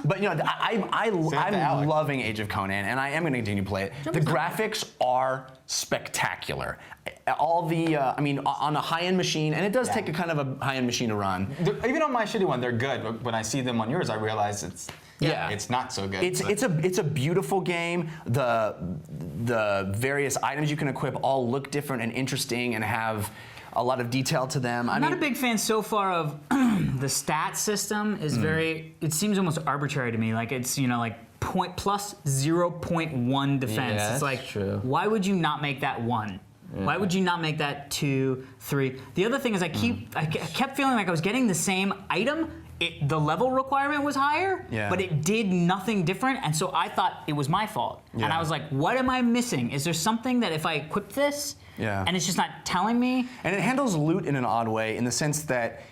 But I'm loving Age of Conan, and I am going to continue to play it. The graphics are spectacular. All the, on a high-end machine, and it does take a kind of a high-end machine to run. Even on my shitty one, they're good. But when I see them on yours, I realize it's not so good. It's a beautiful game. The various items you can equip all look different and interesting and have a lot of detail to them. I'm not a big fan so far of the stat system. Is it seems almost arbitrary to me. Like it's plus 0.1 defense. Yeah, it's like, that's true. Why would you not make that 1? Why would you not make that 2, 3? The other thing is I kept feeling like I was getting the same item. The level requirement was higher, but it did nothing different, and so I thought it was my fault. And I was like, what am I missing? Is there something that if I equip this, and it's just not telling me? And it handles loot in an odd way, in the sense that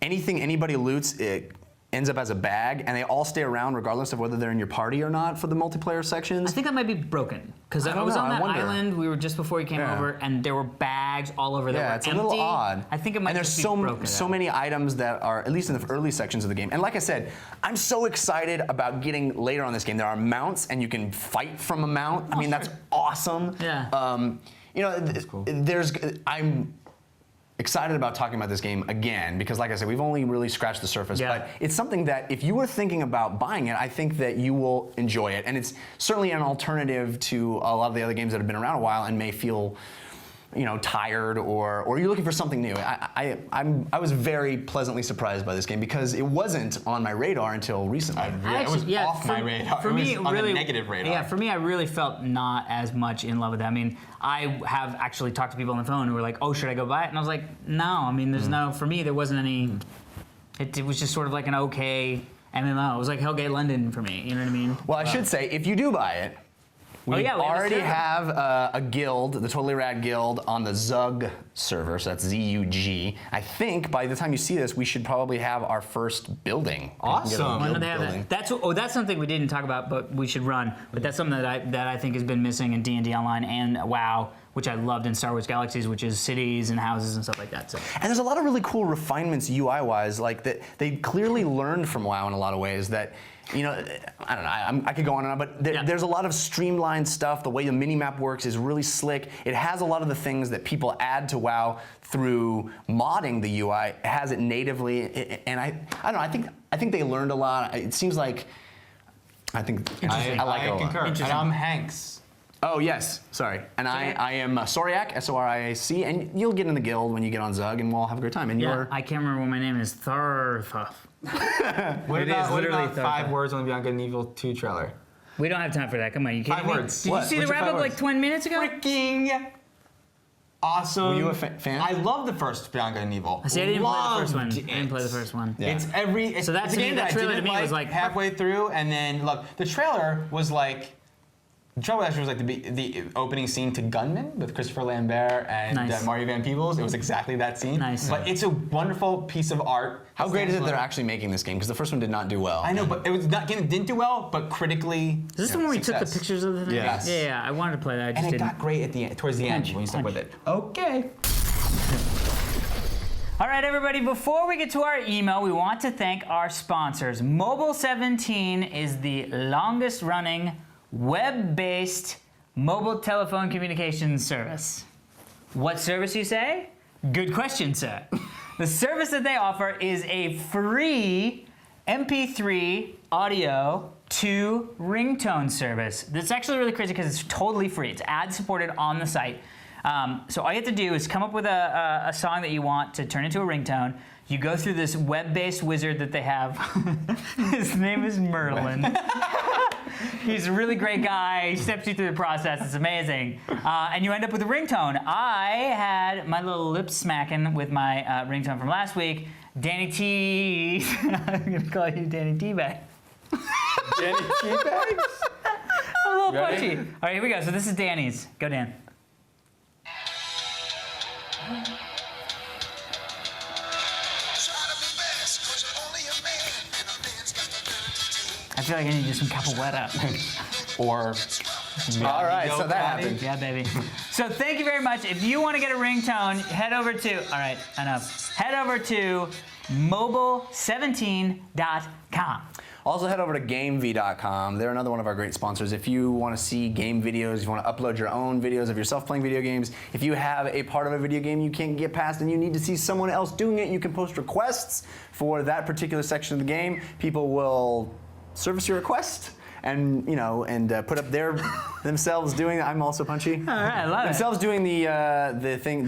anything anybody loots, it ends up as a bag, and they all stay around regardless of whether they're in your party or not for the multiplayer sections. I think that might be broken, because I was on that island, we were just before you came over, and there were bags all over that were empty. Yeah, it's a little odd. I think it might just be broken. And there's so many items that are, at least in the early sections of the game. And like I said, I'm so excited about getting later on this game. There are mounts, and you can fight from a mount. I mean, that's awesome. Yeah. That's cool. I'm excited about talking about this game again, because like I said, we've only really scratched the surface, but it's something that if you were thinking about buying it, I think that you will enjoy it, and it's certainly an alternative to a lot of the other games that have been around a while and may feel tired, or you're looking for something new. I was very pleasantly surprised by this game because it wasn't on my radar until recently. It was off my radar. For me, on the negative radar. Yeah, for me, I really felt not as much in love with it. I mean, I have actually talked to people on the phone who were like, "Oh, should I go buy it?" And I was like, "No." I mean, there's no. For me, there wasn't any. It was just sort of like an okay MMO. It was like Hellgate London for me. You know what I mean? Well, I should say, if you do buy it, We we have a already server. have a guild, the Totally Rad Guild, on the Zug server, so that's Z-U-G. I think by the time you see this, we should probably have our first building. Awesome. When do Guild they have building. that? That's something we didn't talk about, but we should run. But that's something that I think has been missing in D&D Online and WoW, which I loved in Star Wars Galaxies, which is cities and houses and stuff like that. So. And there's a lot of really cool refinements UI-wise, like that they clearly learned from WoW in a lot of ways that, you know, I don't know, I could go on and on, but there's a lot of streamlined stuff. The way the minimap works is really slick. It has a lot of the things that people add to WoW through modding the UI. It has it natively, and I don't know, I think they learned a lot. It seems like, I like it a lot. concur. And I'm Hanks. Oh, yes. Sorry. And I am Soriac, S-O-R-I-A-C, and you'll get in the guild when you get on Zug, and we'll have a great time. And you're... I can't remember what my name is. Tharthuff. What It is about literally 5 words on the Beyond Good and Evil 2 trailer? We don't have time for that. Come on, you kidding 5 me? words. Did What? you see What's the your 5 wrap up like words? 20 minutes ago? Freaking awesome. Were you a fan? I love the first Beyond Good and Evil. See, I didn't play the first one. Loved I didn't play the first one. Yeah. It's every. It's, So that it's to a me, game that I trailer to didn't me like was like- halfway through, and then look, the trailer was like. The trailer actually was like the opening scene to Gunman with Christopher Lambert and Nice. Mario Van Peebles. It was exactly that scene. Nice. But it's a wonderful piece of art. How great is it they're Standalone. actually making this game? Because the first one did not do well. I know, but it was not. Again, it didn't do well, but critically. Is this the one where we took the success. pictures of the thing? Yes. Yeah, I wanted to play that. I just And it didn't. got great at the end, towards the end when you stuck punch. with it. Okay. All right, everybody, before we get to our email, we want to thank our sponsors. Mobile 17 is the longest running web-based mobile telephone communications service. What service, you say? Good question, sir. The service that they offer is a free MP3 audio to ringtone service. That's actually really crazy because it's totally free. It's ad-supported on the site. So all you have to do is come up with a song that you want to turn into a ringtone. You go through this web-based wizard that they have. His name is Merlin. He's a really great guy. He steps you through the process. It's amazing. And you end up with a ringtone. I had my little lip smacking with my ringtone from last week. Danny T. I'm going to call you Danny T-Bag. Danny Teabags? I'm a little Ready? punchy. All right, here we go. So this is Danny's. Go, Dan. I feel like I need to do some capoeira. Or. All right, so that Daddy. happened. Yeah, baby. So thank you very much. If you want to get a ringtone, head over to, all right, enough. Head over to mobile17.com. Also head over to GameV.com. They're another one of our great sponsors. If you want to see game videos, if you want to upload your own videos of yourself playing video games, if you have a part of a video game you can't get past and you need to see someone else doing it, you can post requests for that particular section of the game. People will service your request and put up themselves doing. I'm also punchy. All right, I love Themselves doing the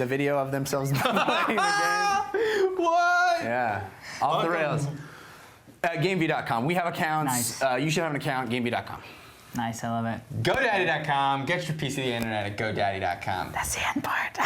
video of themselves playing the game. What? Yeah, off the rails. GameV.com. We have accounts. Nice. You should have an account. GameV.com. it. Nice, I love it. GoDaddy.com. Get your piece of the internet at GoDaddy.com. That's the end part.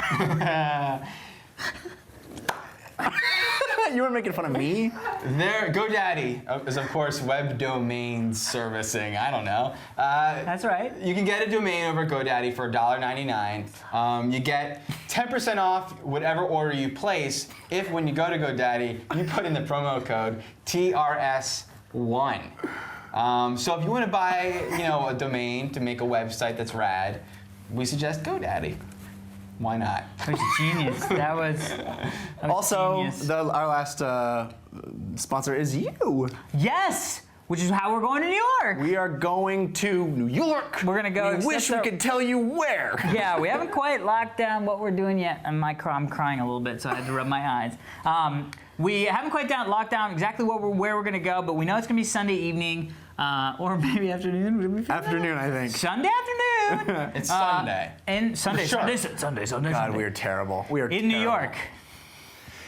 You were making fun of me? There, GoDaddy is of course web domain servicing. I don't know. That's right. You can get a domain over GoDaddy for $1.99. You get 10% off whatever order you place if, when you go to GoDaddy, you put in the promo code TRS1. So if you want to buy, a domain to make a website that's rad, we suggest GoDaddy. Why not? That was genius. That was Also, genius. our last sponsor is you. Yes, which is how we're going to New York. We are going to New York. We're gonna go. We wish we could tell you where. Yeah, we haven't quite locked down what we're doing yet. And I'm crying a little bit, so I had to rub my eyes. We haven't quite locked down exactly where we're gonna go, but we know it's gonna be Sunday evening, or maybe afternoon. Would we feel Afternoon, I think. Sunday afternoon. It's Sunday. And Sunday, For sure. Sunday. God, we are terrible. We are in New terrible. York.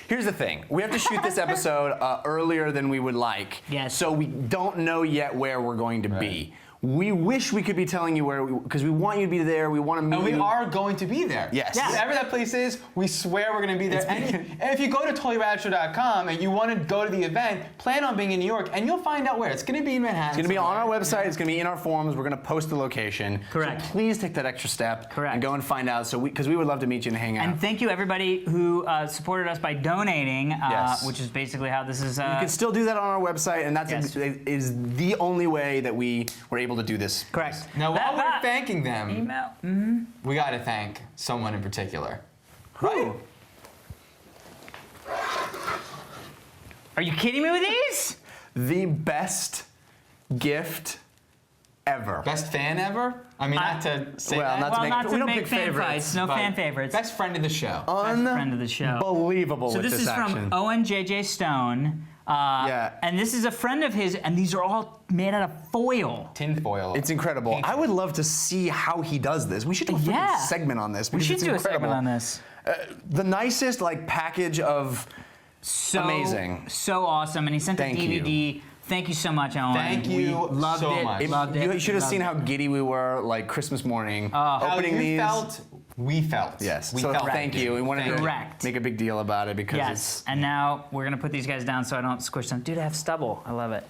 Here's the thing. We have to shoot this episode earlier than we would like. Yes. So we don't know yet where we're going to be. We wish we could be telling you where, because we want you to be there. We want to meet And we you. are going to be there. Yes. Wherever that place is, we swear we're going to be there. And if you go to TotallyRadShow.com and you want to go to the event, plan on being in New York, and you'll find out where. It's going to be in Manhattan. It's going to be on our website. It's going to be in our forums. We're going to post the location. Correct. So please take that extra step. Correct. And go and find out. Because we would love to meet you and hang out. And thank you everybody who supported us by donating, Yes. which is basically how this is. you can still do that on our website, and that's Yes. is the only way that we were able to do this. Correct. Now, while we're thanking them, Email. we got to thank someone in particular. Right? Are you kidding me with these? The best gift ever. Best fan ever? I mean, not to say well, that. not to Well, make- not we to don't make pick fan favorites, fights. No but fan favorites. Best friend of the show. Best friend of the show. Unbelievable So with this this is action. from Owen JJ Stone. Yeah. And this is a friend of his, and these are all made out of foil. Tinfoil. It's incredible. I would love to see how he does this. We should do a freaking Yeah. segment on this. We because should it's do incredible. a segment on this. The nicest package of So amazing. So awesome. And he sent Thank the you. DVD. Thank you so much, Owen. Thank you We loved so it. much. Loved it. You should have loved seen it. how giddy we were Christmas morning How opening you these. felt, we felt. Yes. We So felt thank you. We wanted Correct. to make a big deal about it because Yes. And now we're gonna put these guys down so I don't squish them. Dude, I have stubble. I love it.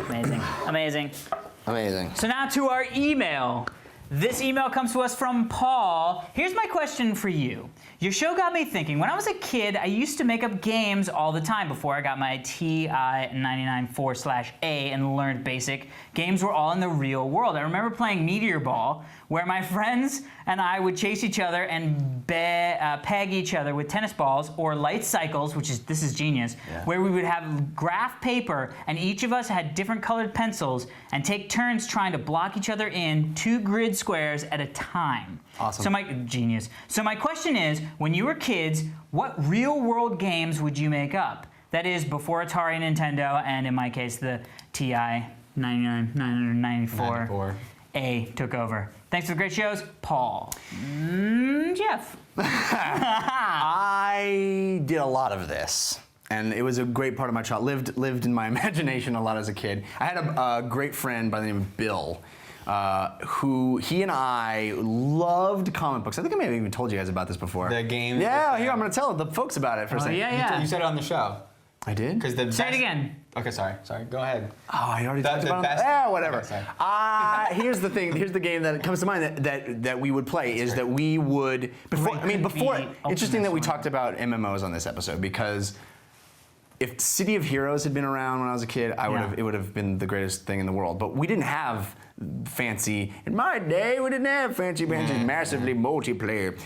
Amazing. Amazing. it's amazing. So now to our email. This email comes to us from Paul. Here's my question for you. Your show got me thinking. When I was a kid, I used to make up games all the time before I got my TI-99/A and learned BASIC. Games were all in the real world. I remember playing Meteor Ball, where my friends and I would chase each other and peg each other with tennis balls, or Light Cycles, this is genius, where we would have graph paper and each of us had different colored pencils and take turns trying to block each other in 2 grid squares at a time. Awesome. So my question is, when you were kids, what real world games would you make up? That is before Atari and Nintendo, and in my case, the TI-994 A took over. Thanks for the great shows, Paul. Jeff. I did a lot of this, and it was a great part of my childhood. Lived in my imagination a lot as a kid. I had a great friend by the name of Bill, who he and I loved comic books. I think I may have even told you guys about this before. The game. Yeah, here I'm going to tell the folks about it for a second. Yeah. You said it on the show. I did. Because the Say it best- again. Okay, sorry. Go ahead. Oh, I already talked The about best- it. Yeah, whatever. Okay, sorry. Here's the thing. Here's the game that comes to mind that we would play is that we would before. Great could be Interesting that we Ultimate talked about MMOs on this episode because if City of Heroes had been around when I was a kid, it would have been the greatest thing in the world. But we didn't have fancy. In my day, we didn't have fancy, massively multiplayer.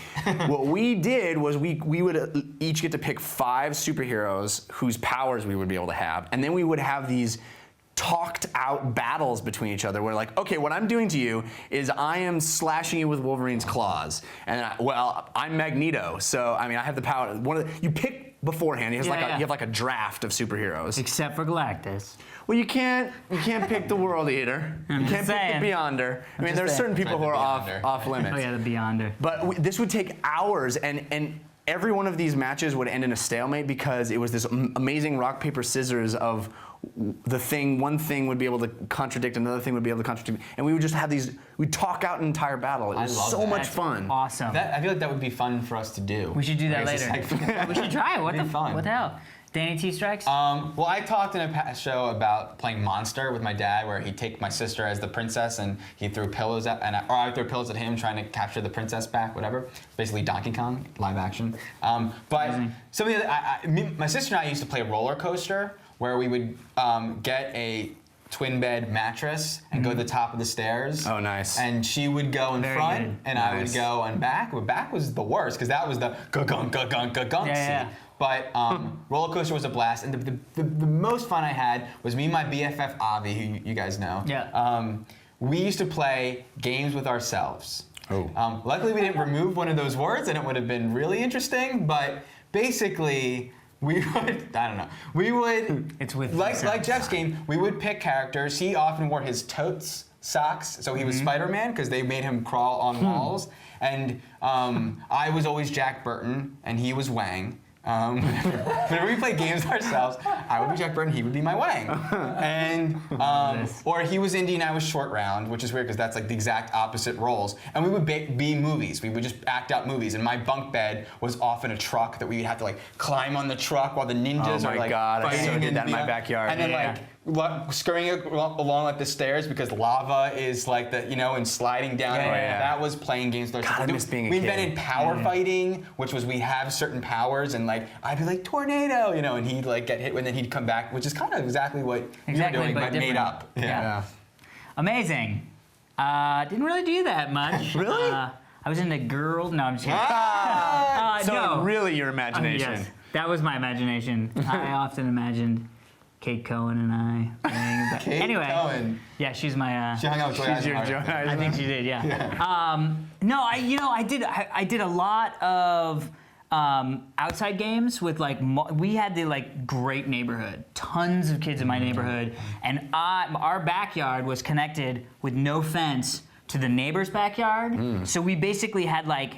What we did was we would each get to pick 5 superheroes whose powers we would be able to have, and then we would have these talked out battles between each other. We're like, okay, what I'm doing to you is I am slashing you with Wolverine's claws, and I'm Magneto, so I mean I have the power. You pick beforehand. You have like a draft of superheroes. Except for Galactus. Well, you can't pick the World Eater. You can't pick the Beyonder. I mean, there's certain people who are off limits. Oh yeah, the Beyonder. But this would take hours, and every one of these matches would end in a stalemate because it was this amazing rock paper scissors of one thing would be able to contradict, another thing would be able to contradict, and we would just have we'd talk out an entire battle. It was so much fun. Awesome. I feel like that would be fun for us to do. We should do that Like, it's later. just like- We should try it. What It'd the be fun. What the hell? Danny T Strikes? Well, I talked in a past show about playing Monster with my dad, where he'd take my sister as the princess, and he threw pillows at, or I threw pillows at him, trying to capture the princess back, whatever. Basically, Donkey Kong, live action. But some of the, my sister and I used to play roller coaster, where we would get a twin bed mattress and go to the top of the stairs. Oh, nice. And she would go in Very front, good. and I would Nice. go in back. But back was the worst because that was the gunk Yeah. seat. But roller coaster was a blast, and the most fun I had was me and my BFF Avi, who you guys know. Yeah. We used to play games with ourselves. Oh. Luckily, we didn't remove one of those words, and it would have been really interesting. But basically, we would, I don't know, we would, It's with like ourselves. Jeff's game, we would pick characters. He often wore his totes socks, so he was Spider-Man because they made him crawl on walls. And I was always Jack Burton, and he was Wang. whenever we play games ourselves, I would be Jack Burton, he would be my Wang. And, or he was Indy and I was Short Round, which is weird because that's like the exact opposite roles. And we would be movies. We would just act out movies. And my bunk bed was often a truck that we would have to like climb on the truck while the ninjas Oh are my like God, I fighting so did that in my backyard. And then like scurrying along like the stairs because lava is like the, and sliding down. That was playing games. God, I miss being a We kid. invented power fighting, which was we have certain powers and like I'd be like tornado, and he'd like get hit and then he'd come back, which is kind of exactly what you were doing but made different. up. Yeah. Amazing. Didn't really do that much. Really? I was into girls. No, I'm just kidding. So no. really your imagination. Yes, that was my imagination. I often imagined Kate Cohen and I playing. But Kate anyway, Cohen. Yeah, she's my. She hung out with Joy She's your Eisenhower. Joy I think she did. Yeah. No, I did a lot of outside games with like we had the like great neighborhood, tons of kids in my neighborhood, and our backyard was connected with no fence to the neighbor's backyard. So we basically had like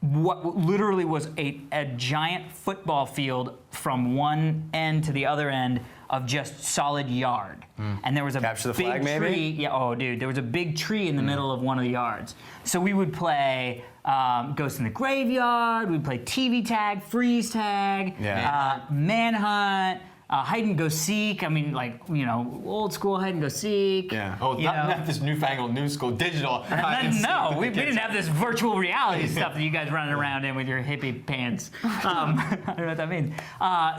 what literally was a giant football field from one end to the other end of just solid yard. And there was a Capture the big flag, maybe? tree. Yeah, oh dude, there was a big tree in the middle of one of the yards. So we would play Ghost in the Graveyard, we'd play TV tag, freeze tag, manhunt, hide and go seek. I mean, like, old school hide and go seek. Yeah. Oh, not this newfangled new school digital. No, we didn't have this virtual reality stuff that you guys running around in with your hippie pants. I don't know what that means.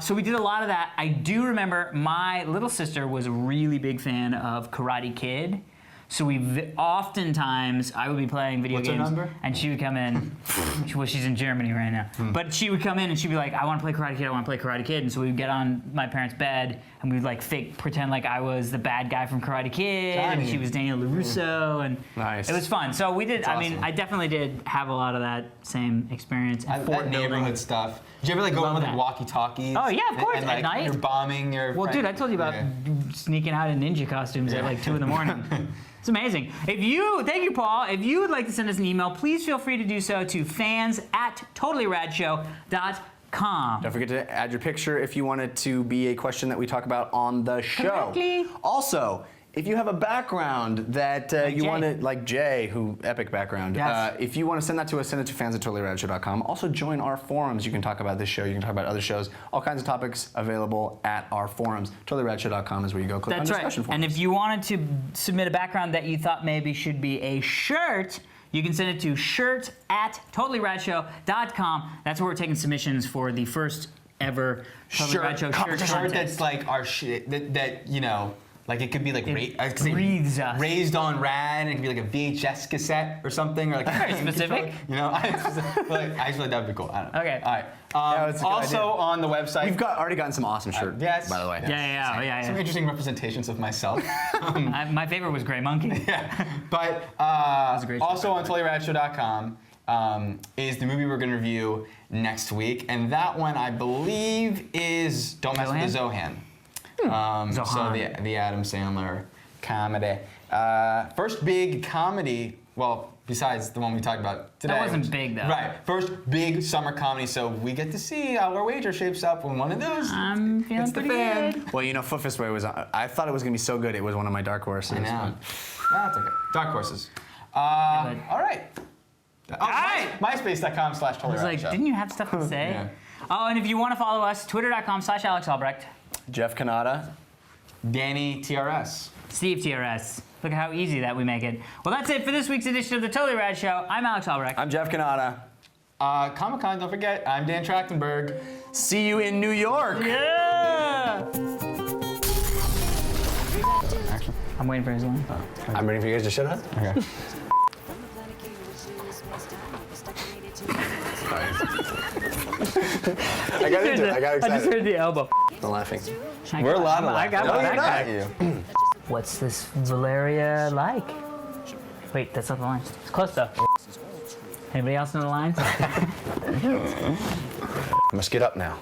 So we did a lot of that. I do remember my little sister was a really big fan of Karate Kid. So oftentimes I would be playing video What's her games, number? and she would come in. Well, she's in Germany right now. But she would come in and she'd be like, "I want to play Karate Kid. I want to play Karate Kid." And so we'd get on my parents' bed and we'd like pretend like I was the bad guy from Karate Kid, and she was Daniel LaRusso, and Nice. it was fun. So we did. That's I mean, awesome. I definitely did have a lot of that same experience. And That fort building. neighborhood stuff. Did you ever like go in Love with like that. walkie-talkies? Oh, yeah, of course, And, at like, night. you're bombing your. Well, friend. dude, I told you about sneaking out in ninja costumes at like 2 in the morning. It's amazing. Thank you, Paul. If you would like to send us an email, please feel free to do so to fans@totallyradshow.com. Don't forget to add your picture if you want it to be a question that we talk about on the show. Correctly. Also, if you have a background that you Jay. want to, like Jay, epic background. Yes. If you want to send that to us, send it to fans@totallyradshow.com. Also, join our forums. You can talk about this show. You can talk about other shows. All kinds of topics available at our forums. Totallyradshow.com is where you go. Click That's on right. discussion forums. And if you wanted to submit a background that you thought maybe should be a shirt, you can send it to shirt@totallyradshow.com. That's where we're taking submissions for the first ever Totally Rad Show shirt shirt contest. that's like our shit. That like it could be like I could say breathes us. raised on rad, and it could be like a VHS cassette or something, or like Very specific. I just feel like that would be cool. I don't know. Okay. All right. that's a good Also idea. on the website. We've already gotten some awesome shirts, yes. by the way. Yeah. Some interesting representations of myself. My favorite was Gray Monkey. But a great also on TotallyRadShow.com is the movie we're going to review next week, and that one I believe is Don't Mess with the Zohan. So Zohan. the Adam Sandler comedy. First big comedy, well, besides the one we talked about today. That wasn't big, though. Right, first big summer comedy, so we get to see how our wager shapes up when one of those. I'm feeling It's the pretty fan. good. Well, Foot Fist Way was. I thought it was gonna be so good. It was one of my dark horses. I know. That's okay. Dark horses. but- All right. right. MySpace.com/TotallyRadShow. I was like, didn't you have stuff to say? Yeah. Oh, and if you want to follow us, twitter.com/AlexAlbrecht, Jeff Kanata. Danny TRS. Steve TRS. Look at how easy that we make it. Well, that's it for this week's edition of the Totally Rad Show. I'm Alex Albrecht. I'm Jeff Kanata. Comic-Con, don't forget, I'm Dan Trachtenberg. See you in New York. Yeah! I'm waiting for his line. I'm ready for you guys to shut up. Okay. I got into it. I got I just excited. heard the elbow. I'm laughing. We're allowed to I got laugh. my No, you're backpack. not. What's this Valeria like? Wait, that's not the line. It's close though. Anybody else know the lines? I must get up now.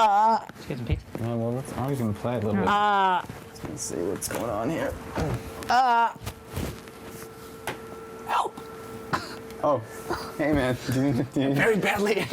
Let's get some pizza. Yeah, well, I was gonna play a little bit. Let's see what's going on here. Help! Oh, hey man. Very badly.